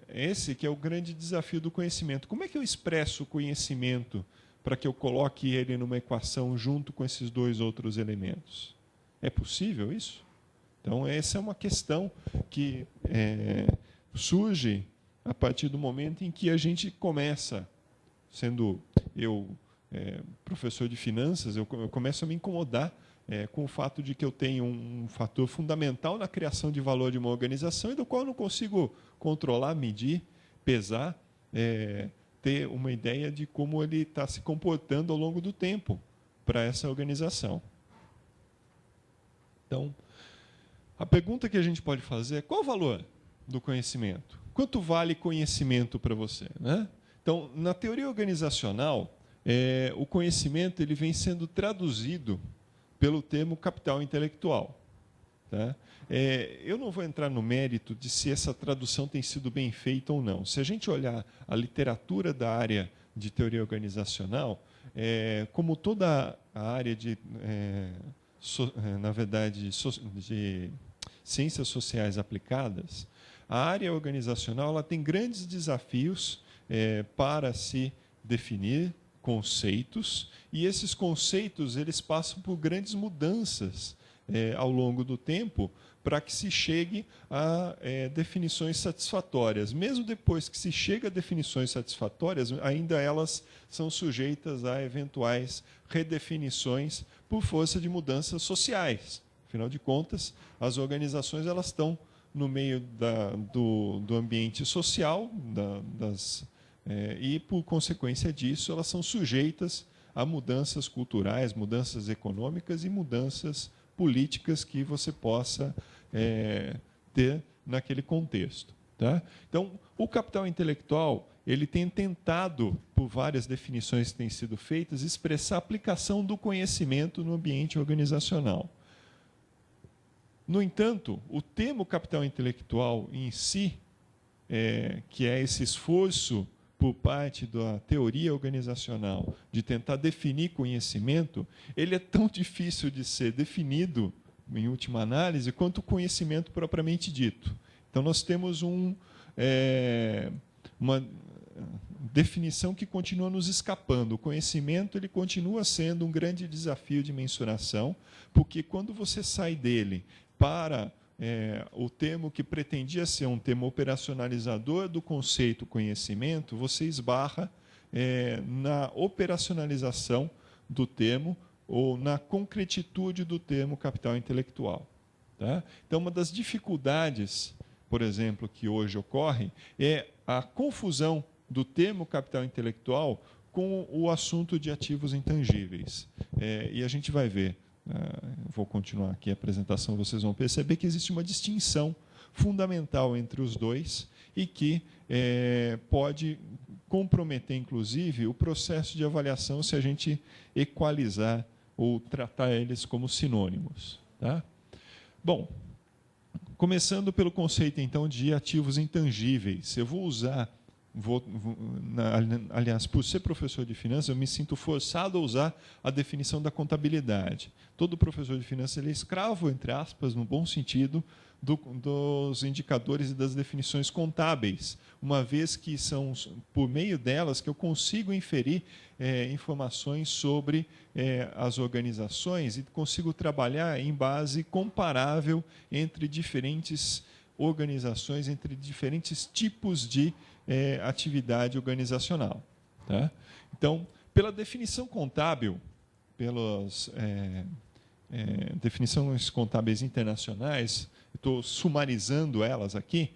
esse que é o grande desafio do conhecimento. Como é que eu expresso o conhecimento para que eu coloque ele numa equação junto com esses dois outros elementos? É possível isso? Então, essa é uma questão que surge a partir do momento em que a gente começa, sendo eu professor de finanças, eu começo a me incomodar com o fato de que eu tenho um fator fundamental na criação de valor de uma organização e do qual eu não consigo controlar, medir, pesar, ter uma ideia de como ele está se comportando ao longo do tempo para essa organização. Então, a pergunta que a gente pode fazer é: qual o valor do conhecimento? Quanto vale conhecimento para você? Né? Então, na teoria organizacional, o conhecimento ele vem sendo traduzido pelo termo capital intelectual. Tá? Eu não vou entrar no mérito de se essa tradução tem sido bem feita ou não. Se a gente olhar a literatura da área de teoria organizacional, como toda a área de ciências sociais aplicadas, a área organizacional ela tem grandes desafios para se definir conceitos, e esses conceitos eles passam por grandes mudanças ao longo do tempo para que se chegue a definições satisfatórias. Mesmo depois que se chega a definições satisfatórias, ainda elas são sujeitas a eventuais redefinições por força de mudanças sociais. Afinal de contas, as organizações elas estão no meio do ambiente social e, por consequência disso, elas são sujeitas a mudanças culturais, mudanças econômicas e mudanças políticas que você possa ter naquele contexto. Tá? Então, o capital intelectual ele tem tentado, por várias definições que têm sido feitas, expressar a aplicação do conhecimento no ambiente organizacional. No entanto, o termo capital intelectual em si, que é esse esforço por parte da teoria organizacional de tentar definir conhecimento, ele é tão difícil de ser definido, em última análise, quanto o conhecimento propriamente dito. Então, nós temos uma definição que continua nos escapando. O conhecimento ele continua sendo um grande desafio de mensuração, porque quando você sai dele para o termo que pretendia ser um termo operacionalizador do conceito conhecimento, você esbarra na operacionalização do termo ou na concretitude do termo capital intelectual. Tá? Então, uma das dificuldades, por exemplo, que hoje ocorre é a confusão do termo capital intelectual com o assunto de ativos intangíveis. E a gente vai ver, vou continuar aqui a apresentação, vocês vão perceber que existe uma distinção fundamental entre os dois e que pode comprometer, inclusive, o processo de avaliação se a gente equalizar ou tratar eles como sinônimos. Tá? Bom, começando pelo conceito, então, de ativos intangíveis. Eu vou usar, aliás, por ser professor de finanças, eu me sinto forçado a usar a definição da contabilidade. Todo professor de finanças ele é escravo, entre aspas, no bom sentido, dos indicadores e das definições contábeis, uma vez que são por meio delas que eu consigo inferir informações sobre as organizações e consigo trabalhar em base comparável entre diferentes organizações, entre diferentes tipos de atividade organizacional. Tá? Então, pela definição contábil, pelas definições contábeis internacionais, estou sumarizando elas aqui,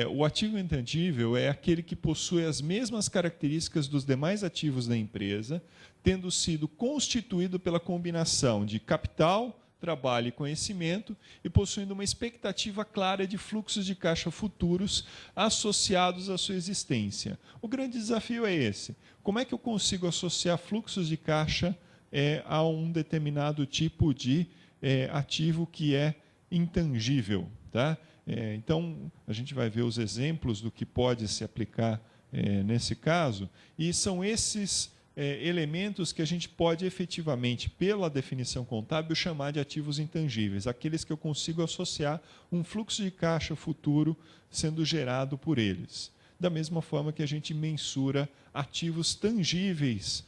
o ativo intangível é aquele que possui as mesmas características dos demais ativos da empresa, tendo sido constituído pela combinação de capital, trabalho e conhecimento, e possuindo uma expectativa clara de fluxos de caixa futuros associados à sua existência. O grande desafio é esse. Como é que eu consigo associar fluxos de caixa a um determinado tipo de ativo que é intangível? Tá? Então, a gente vai ver os exemplos do que pode se aplicar nesse caso, e são esses elementos que a gente pode efetivamente, pela definição contábil, chamar de ativos intangíveis, aqueles que eu consigo associar um fluxo de caixa futuro sendo gerado por eles. Da mesma forma que a gente mensura ativos tangíveis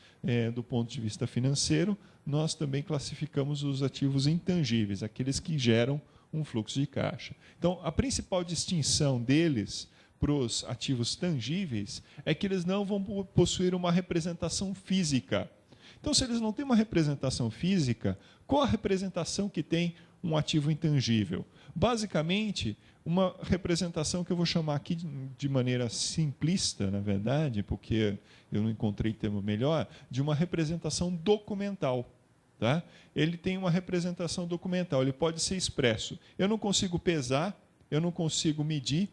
do ponto de vista financeiro, nós também classificamos os ativos intangíveis, aqueles que geram um fluxo de caixa. Então, a principal distinção deles para os ativos tangíveis é que eles não vão possuir uma representação física. Então, se eles não têm uma representação física, qual a representação que tem um ativo intangível? Basicamente, uma representação que eu vou chamar aqui de maneira simplista, na verdade, porque eu não encontrei termo melhor, de uma representação documental. Tá? Ele tem uma representação documental, ele pode ser expresso. Eu não consigo pesar, eu não consigo medir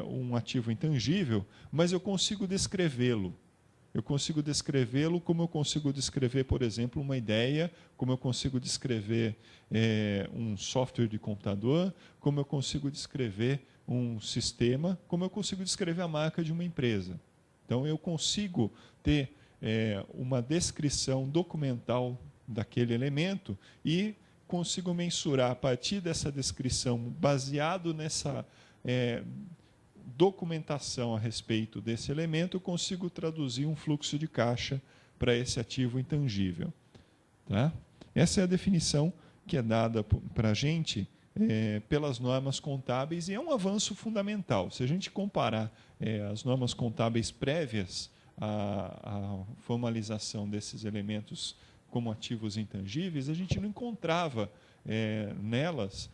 um ativo intangível, mas eu consigo descrevê-lo. Eu consigo descrevê-lo como eu consigo descrever, por exemplo, uma ideia, como eu consigo descrever um software de computador, como eu consigo descrever um sistema, como eu consigo descrever a marca de uma empresa. Então, eu consigo ter uma descrição documental daquele elemento e consigo mensurar a partir dessa descrição, baseado nessa documentação a respeito desse elemento, eu consigo traduzir um fluxo de caixa para esse ativo intangível. Tá? Essa é a definição que é dada para a gente pelas normas contábeis, e é um avanço fundamental. Se a gente comparar as normas contábeis prévias à formalização desses elementos como ativos intangíveis, a gente não encontrava nelas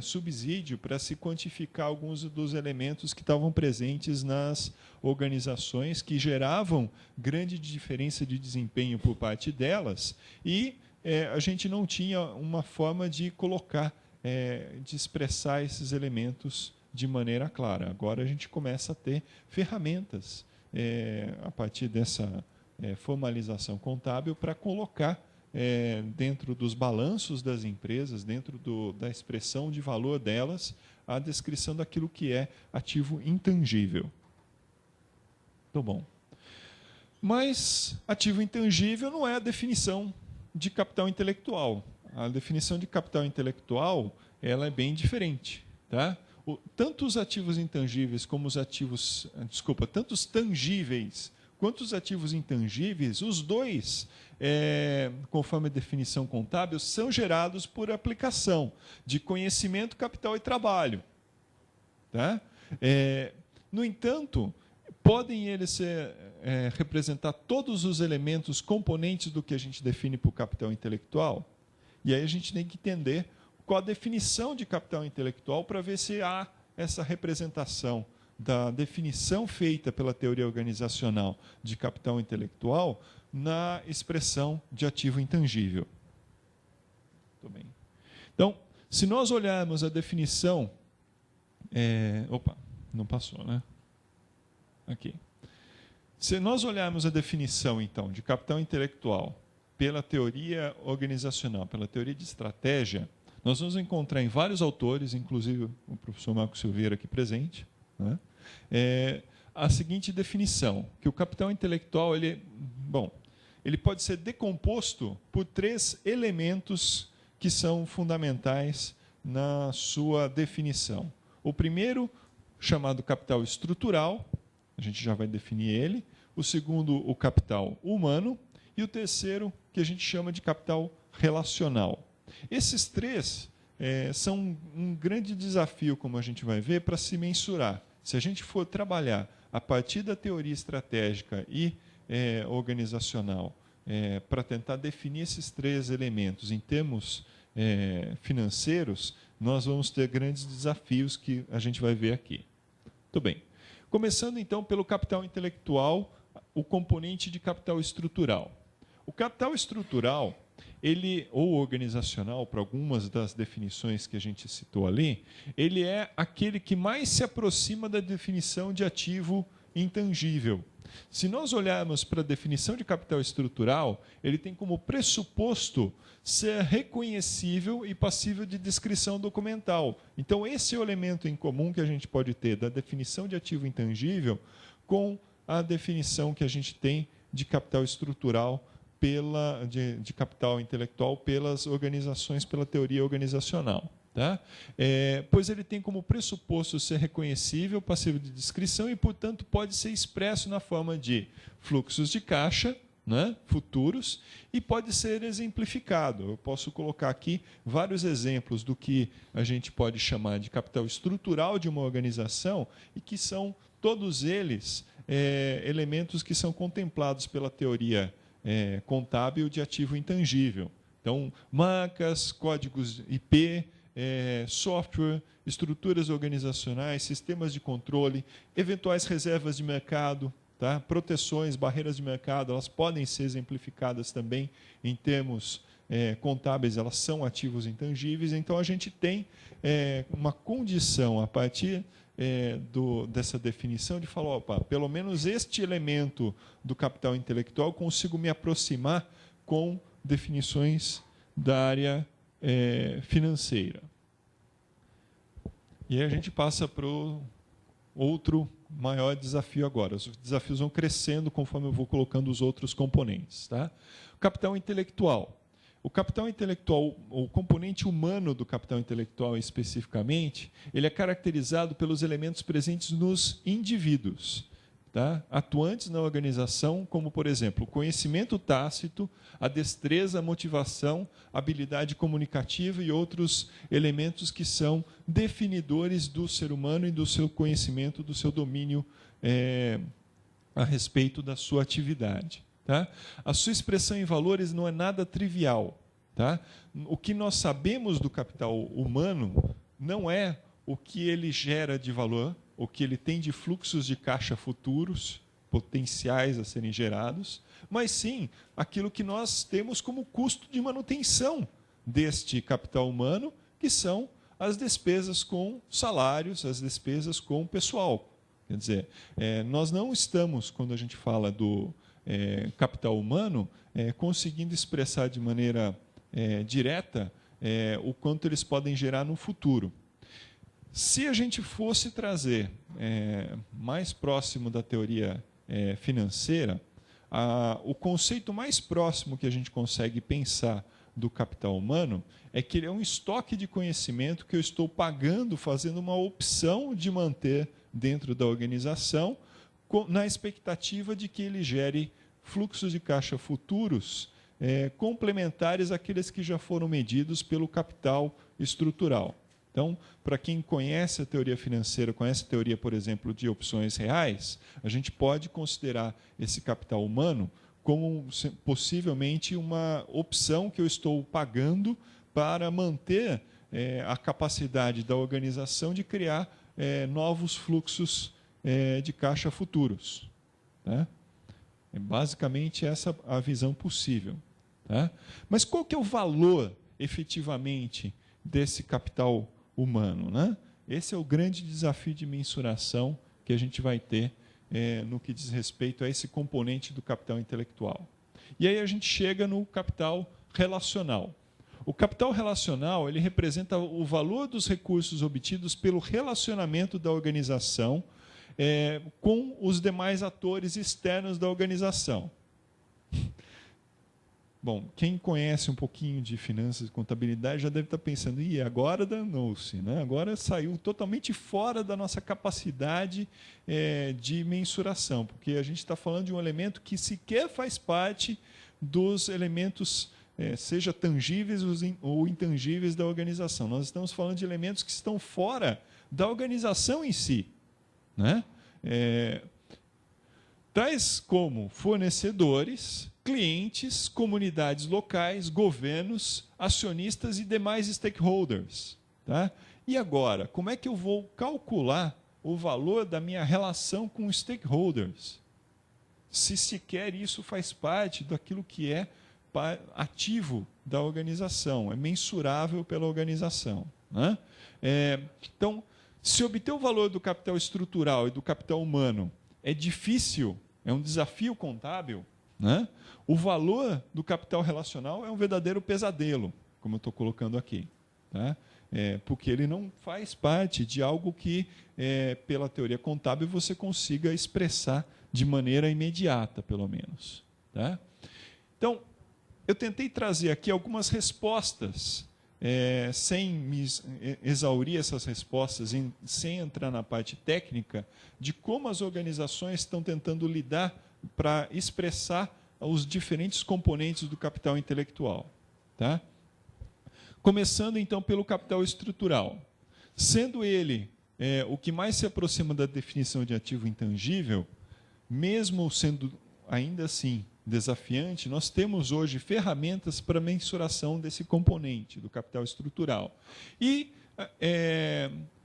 subsídio para se quantificar alguns dos elementos que estavam presentes nas organizações, que geravam grande diferença de desempenho por parte delas, e a gente não tinha uma forma de colocar, de expressar esses elementos de maneira clara. Agora a gente começa a ter ferramentas a partir dessa formalização contábil para colocar dentro dos balanços das empresas, dentro da expressão de valor delas, a descrição daquilo que é ativo intangível. Muito bom. Mas ativo intangível não é a definição de capital intelectual. A definição de capital intelectual ela é bem diferente, tá? Tanto os ativos intangíveis como os ativos, tanto os tangíveis quanto os ativos intangíveis, os dois, conforme a definição contábil, são gerados por aplicação de conhecimento, capital e trabalho. Tá? No entanto, podem eles representar todos os elementos componentes do que a gente define por capital intelectual? E aí a gente tem que entender qual a definição de capital intelectual para ver se há essa representação da definição feita pela teoria organizacional de capital intelectual na expressão de ativo intangível. Muito bem. Então, se nós olharmos a definição... opa, não passou, né? Aqui. Se nós olharmos a definição, então, de capital intelectual pela teoria organizacional, pela teoria de estratégia, nós vamos encontrar em vários autores, inclusive o professor Marco Silveira aqui presente, né? A seguinte definição, que o capital intelectual ele pode ser decomposto por 3 elementos que são fundamentais na sua definição. O primeiro, chamado capital estrutural, a gente já vai definir ele. O segundo, o capital humano. E o terceiro, que a gente chama de capital relacional. Esses 3 são um grande desafio, como a gente vai ver, para se mensurar. Se a gente for trabalhar a partir da teoria estratégica e organizacional para tentar definir esses 3 elementos em termos financeiros, nós vamos ter grandes desafios que a gente vai ver aqui. Muito bem. Começando, então, pelo capital intelectual, o componente de capital estrutural. O capital estrutural, ou organizacional, para algumas das definições que a gente citou ali, ele é aquele que mais se aproxima da definição de ativo intangível. Se nós olharmos para a definição de capital estrutural, ele tem como pressuposto ser reconhecível e passível de descrição documental. Então, esse é o elemento em comum que a gente pode ter da definição de ativo intangível com a definição que a gente tem de capital estrutural de capital intelectual pelas organizações, pela teoria organizacional. Tá? Pois ele tem como pressuposto ser reconhecível, passível de descrição e, portanto, pode ser expresso na forma de fluxos de caixa, né, futuros, e pode ser exemplificado. Eu posso colocar aqui vários exemplos do que a gente pode chamar de capital estrutural de uma organização e que são, todos eles, elementos que são contemplados pela teoria contábil de ativo intangível. Então, marcas, códigos IP, software, estruturas organizacionais, sistemas de controle, eventuais reservas de mercado, tá? Proteções, barreiras de mercado, elas podem ser exemplificadas também em termos contábeis, elas são ativos intangíveis. Então, a gente tem uma condição a partir dessa definição de falar, opa, pelo menos este elemento do capital intelectual consigo me aproximar com definições da área financeira. E aí a gente passa para o outro maior desafio agora. Os desafios vão crescendo conforme eu vou colocando os outros componentes. Tá? O capital intelectual. O capital intelectual, o componente humano do capital intelectual especificamente, ele é caracterizado pelos elementos presentes nos indivíduos. tá? Atuantes na organização, como, por exemplo, o conhecimento tácito, a destreza, a motivação, a habilidade comunicativa e outros elementos que são definidores do ser humano e do seu conhecimento, do seu domínio a respeito da sua atividade. Tá? A sua expressão em valores não é nada trivial. Tá? O que nós sabemos do capital humano não é o que ele gera de valor, o que ele tem de fluxos de caixa futuros, potenciais a serem gerados, mas sim aquilo que nós temos como custo de manutenção deste capital humano, que são as despesas com salários, as despesas com pessoal. Quer dizer, nós não estamos, quando a gente fala do capital humano, conseguindo expressar de maneira direta o quanto eles podem gerar no futuro. Se a gente fosse trazer mais próximo da teoria financeira, o conceito mais próximo que a gente consegue pensar do capital humano é que ele é um estoque de conhecimento que eu estou pagando, fazendo uma opção de manter dentro da organização, na expectativa de que ele gere fluxos de caixa futuros complementares àqueles que já foram medidos pelo capital estrutural. Então, para quem conhece a teoria financeira, conhece a teoria, por exemplo, de opções reais, a gente pode considerar esse capital humano como possivelmente uma opção que eu estou pagando para manter a capacidade da organização de criar novos fluxos de caixa futuros. Tá? É basicamente essa a visão possível. Tá? Mas qual que é o valor, efetivamente, desse capital humano? Né? Esse é o grande desafio de mensuração que a gente vai ter no que diz respeito a esse componente do capital intelectual. E aí a gente chega no capital relacional. O capital relacional ele representa o valor dos recursos obtidos pelo relacionamento da organização com os demais atores externos da organização. Bom, quem conhece um pouquinho de finanças e contabilidade já deve estar pensando, agora danou-se, né? Agora saiu totalmente fora da nossa capacidade de mensuração, porque a gente está falando de um elemento que sequer faz parte dos elementos, seja tangíveis ou intangíveis da organização. Nós estamos falando de elementos que estão fora da organização em si. Né? Tais como fornecedores, clientes, comunidades locais, governos, acionistas e demais stakeholders. Tá? E agora, como é que eu vou calcular o valor da minha relação com os stakeholders? Se sequer isso faz parte daquilo que é ativo da organização, é mensurável pela organização. Né? Então, se obter o valor do capital estrutural e do capital humano é difícil, é um desafio contábil, né? O valor do capital relacional é um verdadeiro pesadelo, como eu estou colocando aqui. Tá? Porque ele não faz parte de algo que, pela teoria contábil, você consiga expressar de maneira imediata, pelo menos. Tá? Então, eu tentei trazer aqui algumas respostas, sem me exaurir essas respostas, sem entrar na parte técnica, de como as organizações estão tentando lidar para expressar os diferentes componentes do capital intelectual. Tá? Começando, então, pelo capital estrutural. Sendo ele o que mais se aproxima da definição de ativo intangível, mesmo sendo ainda assim desafiante, nós temos hoje ferramentas para mensuração desse componente do capital estrutural. E,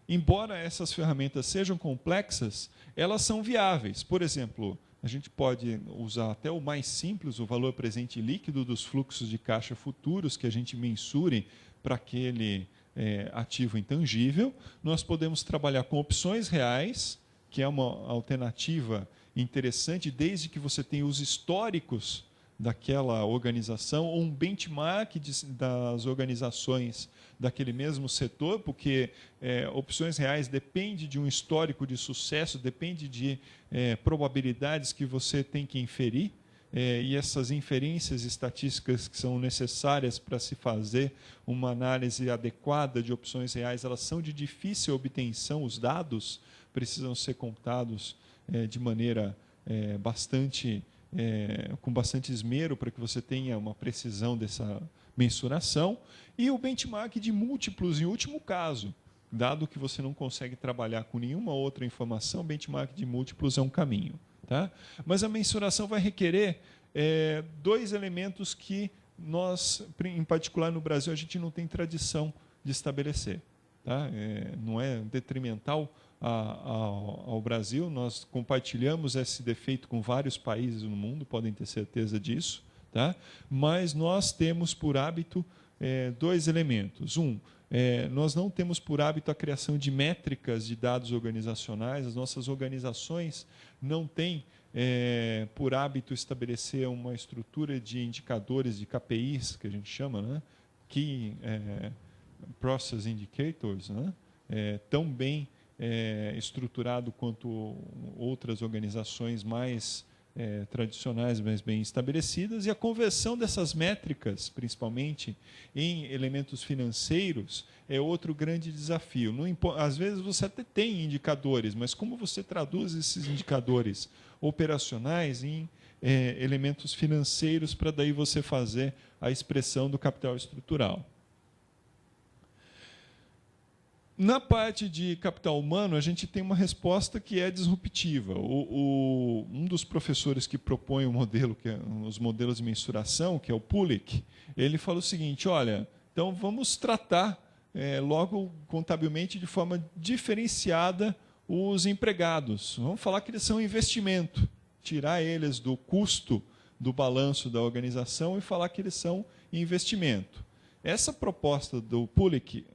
embora essas ferramentas sejam complexas, elas são viáveis. Por exemplo, a gente pode usar até o mais simples, o valor presente líquido dos fluxos de caixa futuros que a gente mensure para aquele ativo intangível. Nós podemos trabalhar com opções reais, que é uma alternativa interessante, desde que você tenha os históricos daquela organização, ou um benchmark das organizações daquele mesmo setor, porque opções reais depende de um histórico de sucesso, depende de probabilidades que você tem que inferir, e essas inferências estatísticas que são necessárias para se fazer uma análise adequada de opções reais, elas são de difícil obtenção, os dados precisam ser contados de maneira com bastante esmero para que você tenha uma precisão dessa mensuração, e o benchmark de múltiplos, em último caso. Dado que você não consegue trabalhar com nenhuma outra informação, benchmark de múltiplos é um caminho. Tá? Mas a mensuração vai requerer dois elementos que nós, em particular no Brasil, a gente não tem tradição de estabelecer. Tá? Não é detrimental ao Brasil, nós compartilhamos esse defeito com vários países no mundo, podem ter certeza disso, tá? Mas nós temos por hábito dois elementos. Nós não temos por hábito a criação de métricas de dados organizacionais, as nossas organizações não têm por hábito estabelecer uma estrutura de indicadores, de KPIs, que a gente chama, né? Key Process Indicators, né? Tão bem estruturado quanto outras organizações mais tradicionais, mas bem estabelecidas, e a conversão dessas métricas, principalmente em elementos financeiros, é outro grande desafio. Às vezes você até tem indicadores, mas como você traduz esses indicadores operacionais em elementos financeiros para daí você fazer a expressão do capital estrutural? Na parte de capital humano, a gente tem uma resposta que é disruptiva. Um dos professores que propõe o modelo, os modelos de mensuração, que é o Pulick, ele fala o seguinte: olha, então vamos tratar logo contabilmente de forma diferenciada os empregados. Vamos falar que eles são investimento, tirar eles do custo do balanço da organização e falar que eles são investimento. Essa proposta do Pulick,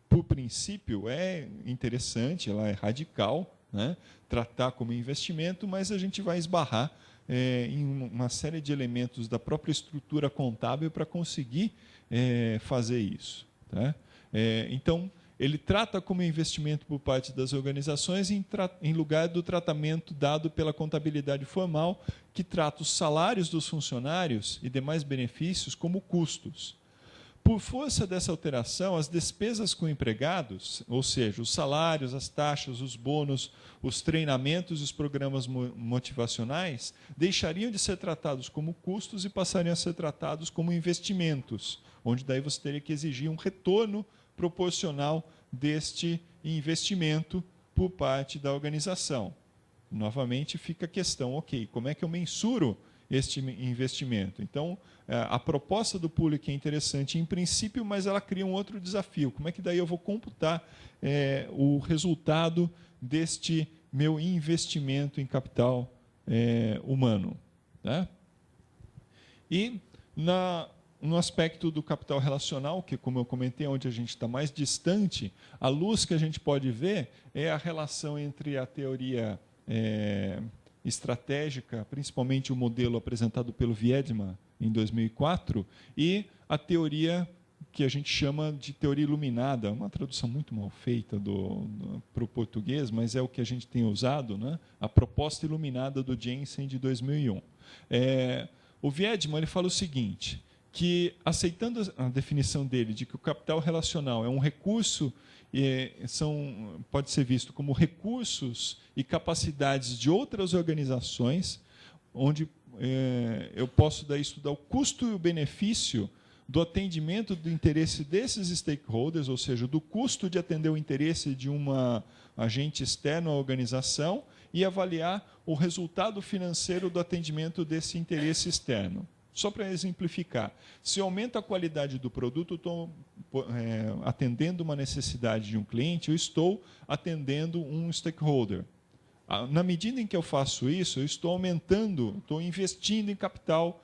por princípio, é interessante, ela é radical, né? Tratar como investimento, mas a gente vai esbarrar em uma série de elementos da própria estrutura contábil para conseguir fazer isso. Tá? Então, ele trata como investimento por parte das organizações em lugar do tratamento dado pela contabilidade formal, que trata os salários dos funcionários e demais benefícios como custos. Por força dessa alteração, as despesas com empregados, ou seja, os salários, as taxas, os bônus, os treinamentos e os programas motivacionais, deixariam de ser tratados como custos e passariam a ser tratados como investimentos, onde daí você teria que exigir um retorno proporcional deste investimento por parte da organização. Novamente fica a questão, ok, como é que eu mensuro este investimento? Então, a proposta do Pulick é interessante em princípio, mas ela cria um outro desafio. Como é que daí eu vou computar o resultado deste meu investimento em capital humano? Né? E no aspecto do capital relacional, que, como eu comentei, é onde a gente está mais distante, a luz que a gente pode ver é a relação entre a teoria estratégica, principalmente o modelo apresentado pelo Wiedemann em 2004, e a teoria que a gente chama de teoria iluminada, uma tradução muito mal feita para o português, mas é o que a gente tem usado, né? A proposta iluminada do Jensen de 2001. O Wiedemann ele fala o seguinte, que, aceitando a definição dele de que o capital relacional é um recurso, pode ser visto como recursos e capacidades de outras organizações, onde eu posso daí estudar o custo e o benefício do atendimento do interesse desses stakeholders, ou seja, do custo de atender o interesse de um agente externo à organização e avaliar o resultado financeiro do atendimento desse interesse externo. Só para exemplificar, se eu aumento a qualidade do produto, eu estou atendendo uma necessidade de um cliente, eu estou atendendo um stakeholder. Na medida em que eu faço isso, eu estou aumentando, estou investindo em capital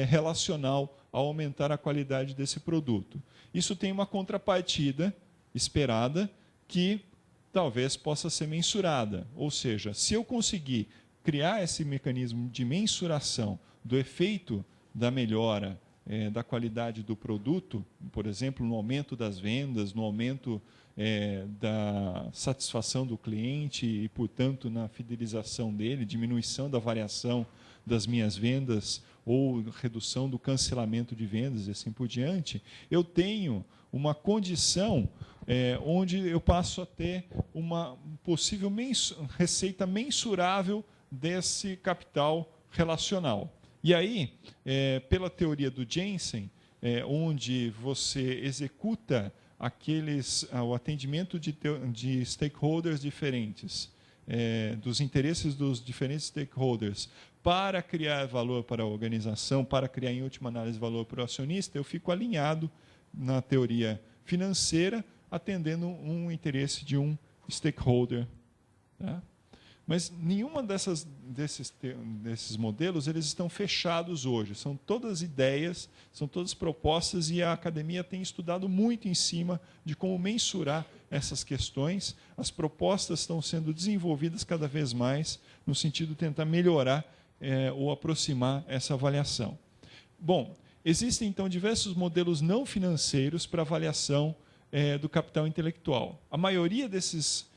relacional ao aumentar a qualidade desse produto. Isso tem uma contrapartida esperada que talvez possa ser mensurada. Ou seja, se eu conseguir criar esse mecanismo de mensuração do efeito da melhora da qualidade do produto, por exemplo, no aumento das vendas, no aumento da satisfação do cliente e, portanto, na fidelização dele, diminuição da variação das minhas vendas ou redução do cancelamento de vendas e assim por diante, eu tenho uma condição onde eu passo a ter uma possível receita mensurável desse capital relacional. E aí, pela teoria do Jensen, onde você executa o atendimento de stakeholders diferentes, dos interesses dos diferentes stakeholders, para criar valor para a organização, para criar, em última análise, valor para o acionista, eu fico alinhado na teoria financeira, atendendo um interesse de um stakeholder. Tá? Mas nenhuma desses modelos eles estão fechados hoje. São todas ideias, são todas propostas, e a academia tem estudado muito em cima de como mensurar essas questões. As propostas estão sendo desenvolvidas cada vez mais no sentido de tentar melhorar ou aproximar essa avaliação. Bom, existem, então, diversos modelos não financeiros para avaliação do capital intelectual. A maioria desses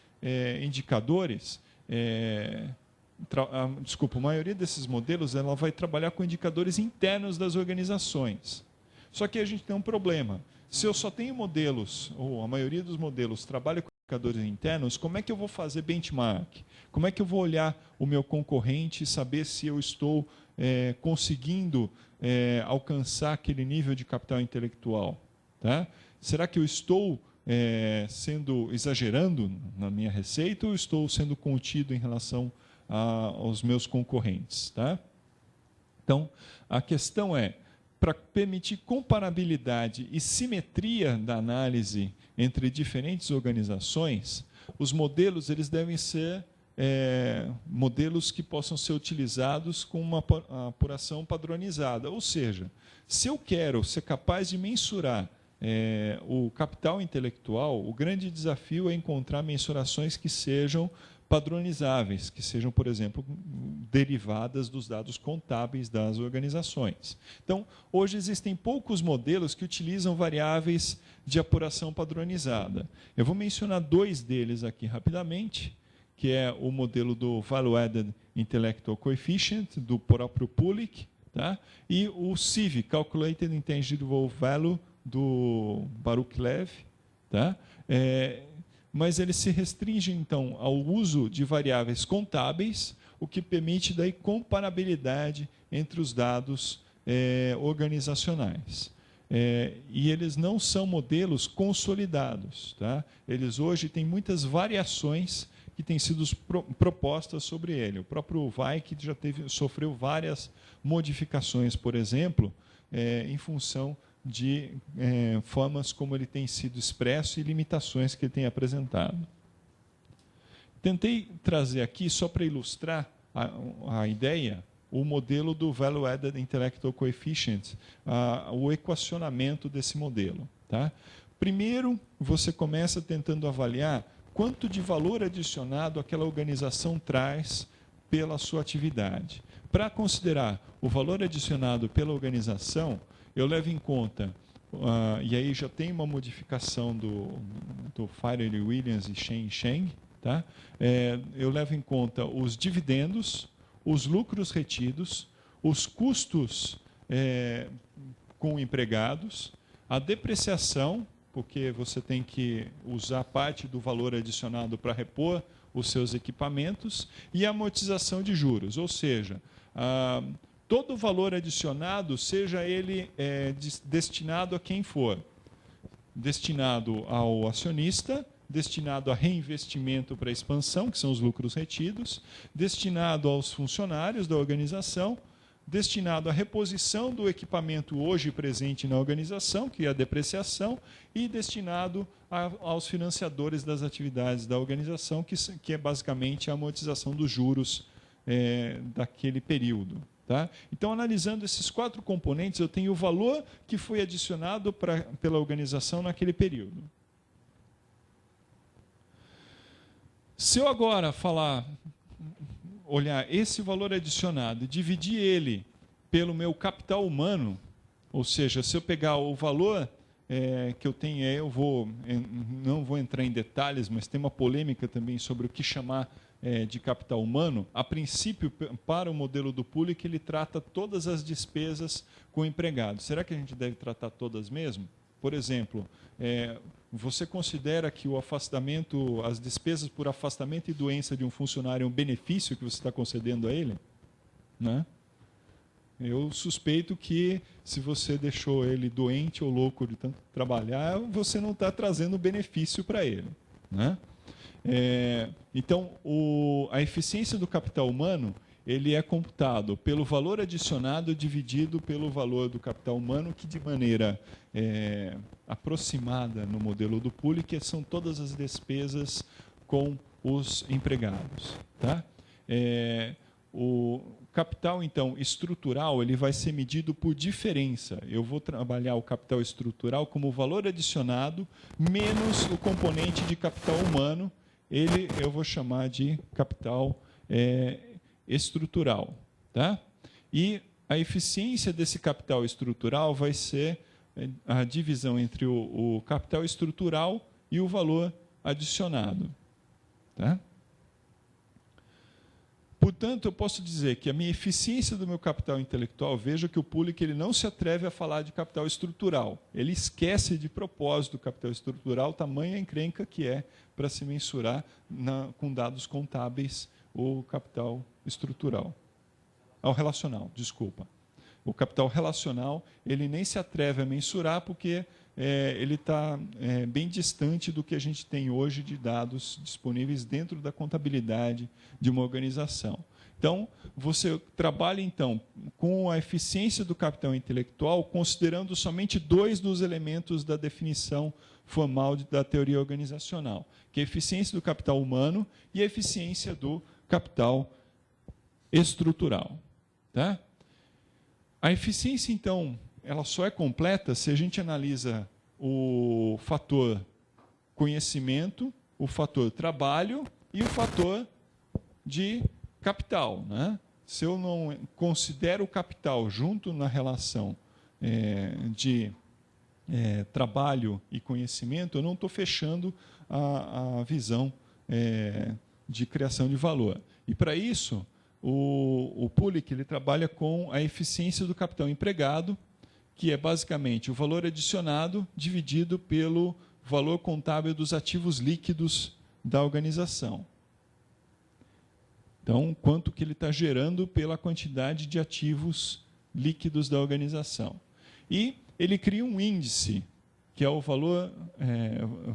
indicadores... a maioria desses modelos ela vai trabalhar com indicadores internos das organizações. Só que a gente tem um problema. Se eu só tenho modelos, ou a maioria dos modelos trabalha com indicadores internos, como é que eu vou fazer benchmark? Como é que eu vou olhar o meu concorrente e saber se eu estou conseguindo alcançar aquele nível de capital intelectual? Tá? Será que eu estou sendo exagerando na minha receita ou estou sendo contido em relação aos meus concorrentes? Tá? Então, a questão é, para permitir comparabilidade e simetria da análise entre diferentes organizações, os modelos eles devem ser modelos que possam ser utilizados com uma apuração padronizada. Ou seja, se eu quero ser capaz de mensurar o capital intelectual, o grande desafio é encontrar mensurações que sejam padronizáveis, que sejam, por exemplo, derivadas dos dados contábeis das organizações. Então, hoje existem poucos modelos que utilizam variáveis de apuração padronizada. Eu vou mencionar dois deles aqui rapidamente, que é o modelo do Value Added Intellectual Coefficient, do próprio Pulik, tá? E o CIV, Calculated Intangible Value, do Baruch Lev, tá? Mas ele se restringe, então, ao uso de variáveis contábeis, o que permite daí comparabilidade entre os dados organizacionais. E eles não são modelos consolidados. Tá? Eles hoje têm muitas variações que têm sido propostas sobre ele. O próprio Weik já sofreu várias modificações, por exemplo, em função de formas como ele tem sido expresso e limitações que ele tem apresentado. Tentei trazer aqui, só para ilustrar a ideia, o modelo do Value Added Intellectual Coefficient, o equacionamento desse modelo. Tá? Primeiro, você começa tentando avaliar quanto de valor adicionado aquela organização traz pela sua atividade. Para considerar o valor adicionado pela organização, eu levo em conta, e aí já tem uma modificação do Farrelly Williams e Sheng, tá? Eu levo em conta os dividendos, os lucros retidos, os custos com empregados, a depreciação, porque você tem que usar parte do valor adicionado para repor os seus equipamentos, e a amortização de juros, ou seja, todo o valor adicionado, seja ele destinado a quem for, destinado ao acionista, destinado a reinvestimento para expansão, que são os lucros retidos, destinado aos funcionários da organização, destinado à reposição do equipamento hoje presente na organização, que é a depreciação, e destinado aos financiadores das atividades da organização, que é basicamente a amortização dos juros daquele período. Tá? Então, analisando esses 4 componentes, eu tenho o valor que foi adicionado pela organização naquele período. Se eu agora olhar esse valor adicionado e dividir ele pelo meu capital humano, ou seja, se eu pegar o valor que eu tenho, não vou entrar em detalhes, mas tem uma polêmica também sobre o que chamar de capital humano. A princípio, para o modelo do Pulik, ele trata todas as despesas com o empregado. Será que a gente deve tratar todas mesmo? Por exemplo, você considera que o afastamento, as despesas por afastamento e doença de um funcionário é um benefício que você está concedendo a ele? Né? Eu suspeito que, se você deixou ele doente ou louco de tanto trabalhar, você não está trazendo benefício para ele. Né? Então, a eficiência do capital humano ele é computado pelo valor adicionado dividido pelo valor do capital humano, que de maneira aproximada no modelo do Pooley, que são todas as despesas com os empregados. Tá? O capital, então, estrutural, ele vai ser medido por diferença. Eu vou trabalhar o capital estrutural como valor adicionado menos o componente de capital humano. Eu vou chamar de capital estrutural. Tá? E a eficiência desse capital estrutural vai ser a divisão entre o capital estrutural e o valor adicionado. Tá? Portanto, eu posso dizer que a minha eficiência do meu capital intelectual, veja que o Pooley ele não se atreve a falar de capital estrutural. Ele esquece de propósito o capital estrutural, tamanha encrenca que é para se mensurar com dados contábeis o capital estrutural. Ao relacional, desculpa. O capital relacional, ele nem se atreve a mensurar porque ele está bem distante do que a gente tem hoje de dados disponíveis dentro da contabilidade de uma organização. Então, você trabalha então com a eficiência do capital intelectual, considerando somente 2 dos elementos da definição formal da teoria organizacional, que é a eficiência do capital humano e a eficiência do capital estrutural. Tá? A eficiência, então, ela só é completa se a gente analisa o fator conhecimento, o fator trabalho e o fator de capital. Né? Se eu não considero o capital junto na relação de trabalho e conhecimento, eu não estou fechando a visão de criação de valor. E, para isso, o Pooley ele trabalha com a eficiência do capital empregado, que é basicamente o valor adicionado dividido pelo valor contábil dos ativos líquidos da organização. Então, quanto que ele está gerando pela quantidade de ativos líquidos da organização. E ele cria um índice, que é o valor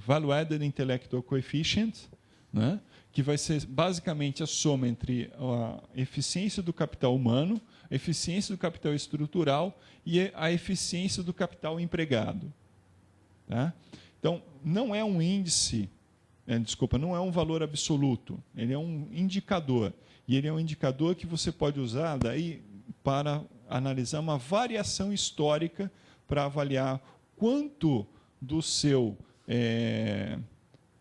Value Added Intellectual Coefficient, né? Que vai ser basicamente a soma entre a eficiência do capital humano, a eficiência do capital estrutural e a eficiência do capital empregado. Tá? Então, não é um índice, não é um valor absoluto, ele é um indicador. E ele é um indicador que você pode usar daí para analisar uma variação histórica para avaliar quanto do seu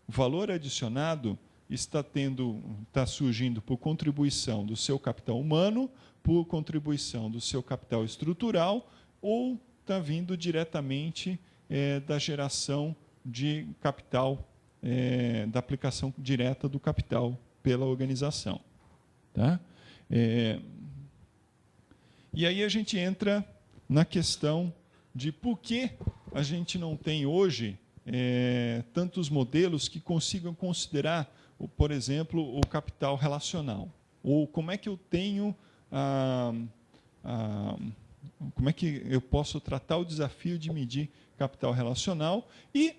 valor adicionado está surgindo por contribuição do seu capital humano, por contribuição do seu capital estrutural, ou está vindo diretamente da geração de capital, da aplicação direta do capital pela organização. Tá? E aí a gente entra na questão de por que a gente não tem hoje tantos modelos que consigam considerar, por exemplo, o capital relacional. Ou como é que eu tenho como é que eu posso tratar o desafio de medir capital relacional e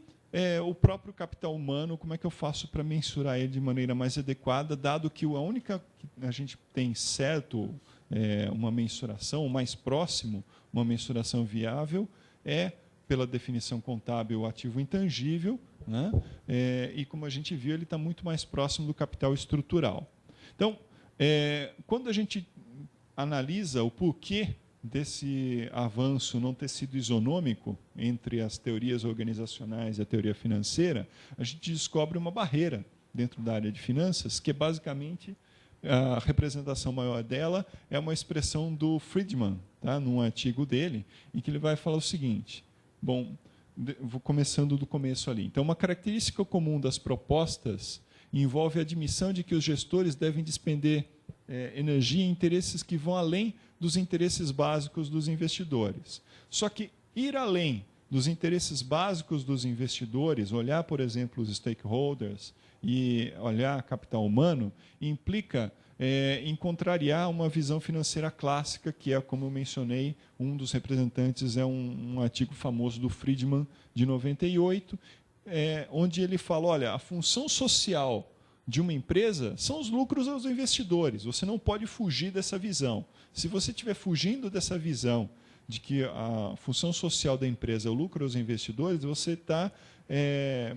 o próprio capital humano, como é que eu faço para mensurar ele de maneira mais adequada, dado que a única que a gente tem certo uma mensuração, o mais próximo, uma mensuração viável, pela definição contábil, o ativo intangível, né? E, como a gente viu, ele está muito mais próximo do capital estrutural. Então, quando a gente analisa o porquê desse avanço não ter sido isonômico entre as teorias organizacionais e a teoria financeira, a gente descobre uma barreira dentro da área de finanças, que é basicamente a representação maior dela é uma expressão do Friedman, tá? Num artigo dele, em que ele vai falar o seguinte. Bom, vou começando do começo ali. Então, uma característica comum das propostas envolve a admissão de que os gestores devem despender energia em interesses que vão além dos interesses básicos dos investidores. Só que ir além dos interesses básicos dos investidores, olhar, por exemplo, os stakeholders e olhar capital humano, implica em contrariar uma visão financeira clássica, que é, como eu mencionei, um dos representantes é um artigo famoso do Friedman, de 98, onde ele fala, olha, a função social de uma empresa são os lucros aos investidores. Você não pode fugir dessa visão. Se você estiver fugindo dessa visão de que a função social da empresa é o lucro aos investidores, você está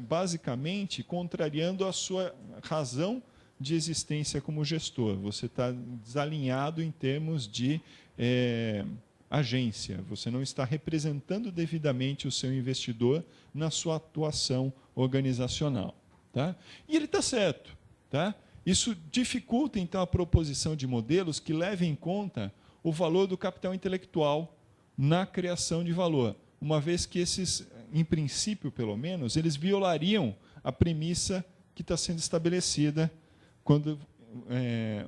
basicamente contrariando a sua razão de existência como gestor. Você está desalinhado em termos de agência. Você não está representando devidamente o seu investidor na sua atuação organizacional. Tá? E ele está certo. Tá? Isso dificulta, então, a proposição de modelos que levem em conta o valor do capital intelectual na criação de valor, uma vez que esses, em princípio, pelo menos, eles violariam a premissa que está sendo estabelecida quando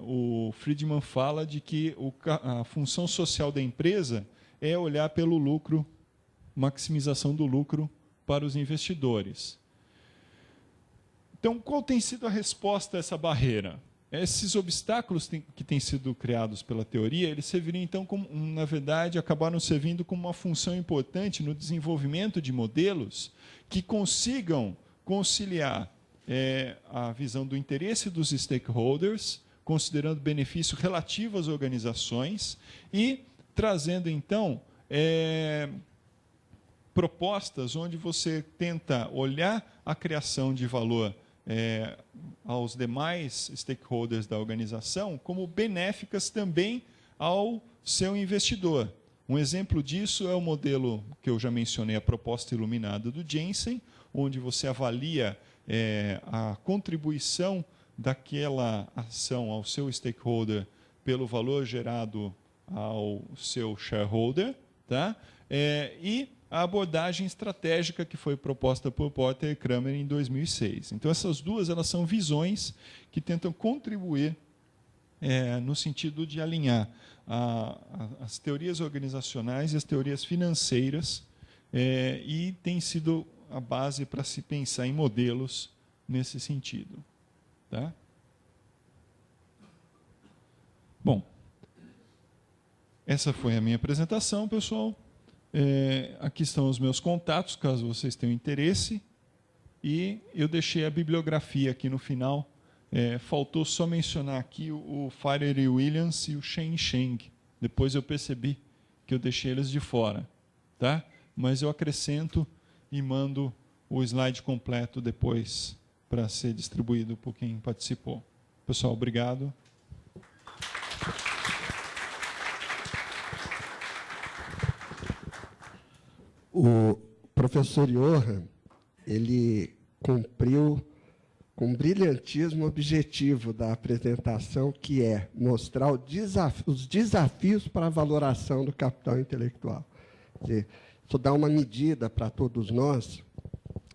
o Friedman fala de que a função social da empresa é olhar pelo lucro, maximização do lucro para os investidores. Então, qual tem sido a resposta a essa barreira? Esses obstáculos que têm sido criados pela teoria, eles serviriam, então, como, na verdade, acabaram servindo como uma função importante no desenvolvimento de modelos que consigam conciliar a visão do interesse dos stakeholders, considerando benefício relativo às organizações e trazendo, então, propostas onde você tenta olhar a criação de valor aos demais stakeholders da organização como benéficas também ao seu investidor. Um exemplo disso é o modelo que eu já mencionei, a proposta iluminada do Jensen, onde você avalia a contribuição daquela ação ao seu stakeholder pelo valor gerado ao seu shareholder, tá? E a abordagem estratégica que foi proposta por Porter e Kramer em 2006. Então, essas duas elas são visões que tentam contribuir no sentido de alinhar as teorias organizacionais e as teorias financeiras e tem sido a base para se pensar em modelos nesse sentido. Tá? Bom, essa foi a minha apresentação, pessoal. Aqui estão os meus contatos, caso vocês tenham interesse. E eu deixei a bibliografia aqui no final. Faltou só mencionar aqui o Fiery Williams e o Shen Sheng. Depois eu percebi que eu deixei eles de fora. Tá? Mas eu acrescento e mando o slide completo depois para ser distribuído por quem participou. Pessoal, obrigado. O professor Johan, ele cumpriu com brilhantismo o objetivo da apresentação, que é mostrar os desafios para a valoração do capital intelectual. Quer dizer, isso dá uma medida para todos nós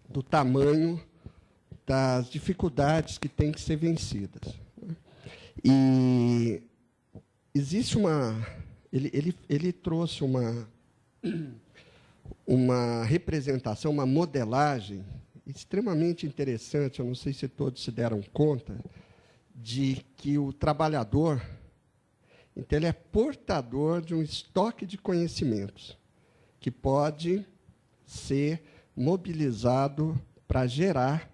do tamanho das dificuldades que têm que ser vencidas. E existe ele trouxe uma representação, uma modelagem extremamente interessante, eu não sei se todos se deram conta, de que o trabalhador, então, ele é portador de um estoque de conhecimentos que pode ser mobilizado para gerar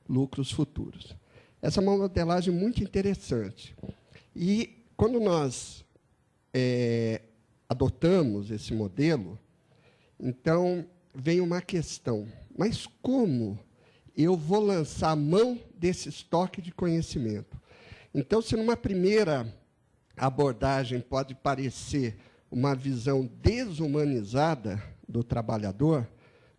lucros futuros. Essa é uma modelagem muito interessante. E, quando nós adotamos esse modelo, então, vem uma questão, mas como eu vou lançar a mão desse estoque de conhecimento? Então, se numa primeira abordagem pode parecer uma visão desumanizada do trabalhador,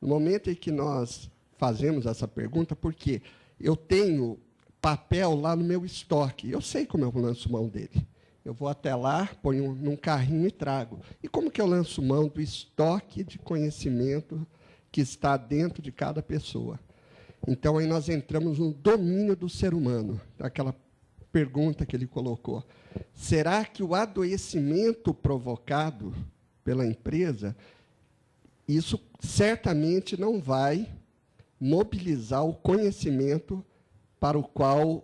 no momento em que nós fazemos essa pergunta, porque eu tenho papel lá no meu estoque, eu sei como eu lanço mão dele. Eu vou até lá, ponho num carrinho e trago. E como que eu lanço mão do estoque de conhecimento que está dentro de cada pessoa? Então, aí nós entramos no domínio do ser humano, aquela pergunta que ele colocou. Será que o adoecimento provocado pela empresa, isso certamente não vai mobilizar o conhecimento para o qual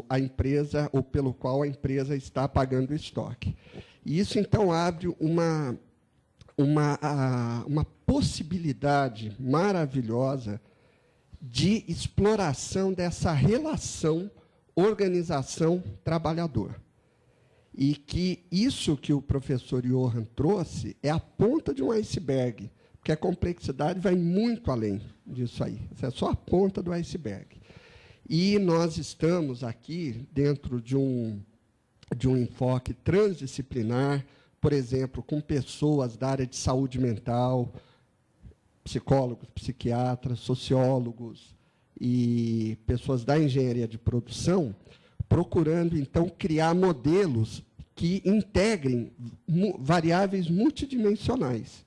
a empresa, ou pelo qual a empresa está pagando o estoque. E isso, então, abre uma possibilidade maravilhosa de exploração dessa relação organização-trabalhador. E que isso que o professor Johan trouxe é a ponta de um iceberg, porque a complexidade vai muito além disso aí. Isso é só a ponta do iceberg. E nós estamos aqui dentro de um enfoque transdisciplinar, por exemplo, com pessoas da área de saúde mental, psicólogos, psiquiatras, sociólogos e pessoas da engenharia de produção, procurando, então, criar modelos que integrem variáveis multidimensionais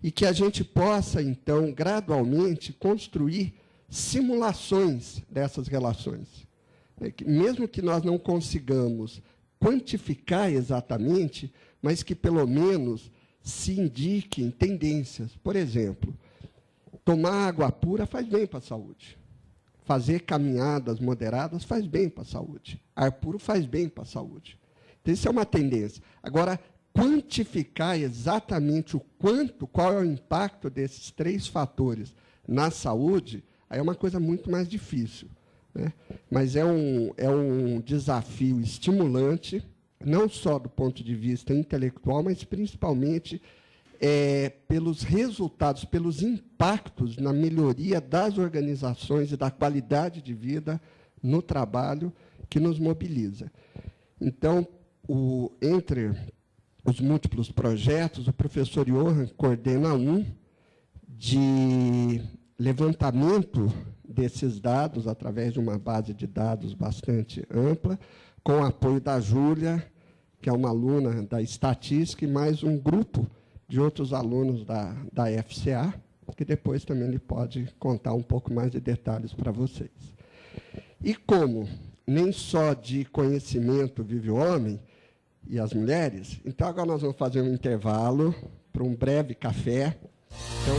e que a gente possa, então, gradualmente, construir simulações dessas relações. Mesmo que nós não consigamos quantificar exatamente, mas que, pelo menos, se indiquem tendências. Por exemplo, tomar água pura faz bem para a saúde. Fazer caminhadas moderadas faz bem para a saúde. Ar puro faz bem para a saúde. Então, isso é uma tendência. Agora, quantificar exatamente o quanto, qual é o impacto desses 3 fatores na saúde, aí é uma coisa muito mais difícil, né? Mas é um desafio estimulante, não só do ponto de vista intelectual, mas principalmente pelos resultados, pelos impactos na melhoria das organizações e da qualidade de vida no trabalho que nos mobiliza. Então, entre os múltiplos projetos, o professor Johan coordena um de levantamento desses dados através de uma base de dados bastante ampla, com o apoio da Júlia, que é uma aluna da estatística, e mais um grupo de outros alunos da FCA, que depois também ele pode contar um pouco mais de detalhes para vocês. E como nem só de conhecimento vive o homem e as mulheres, então agora nós vamos fazer um intervalo para um breve café. Então,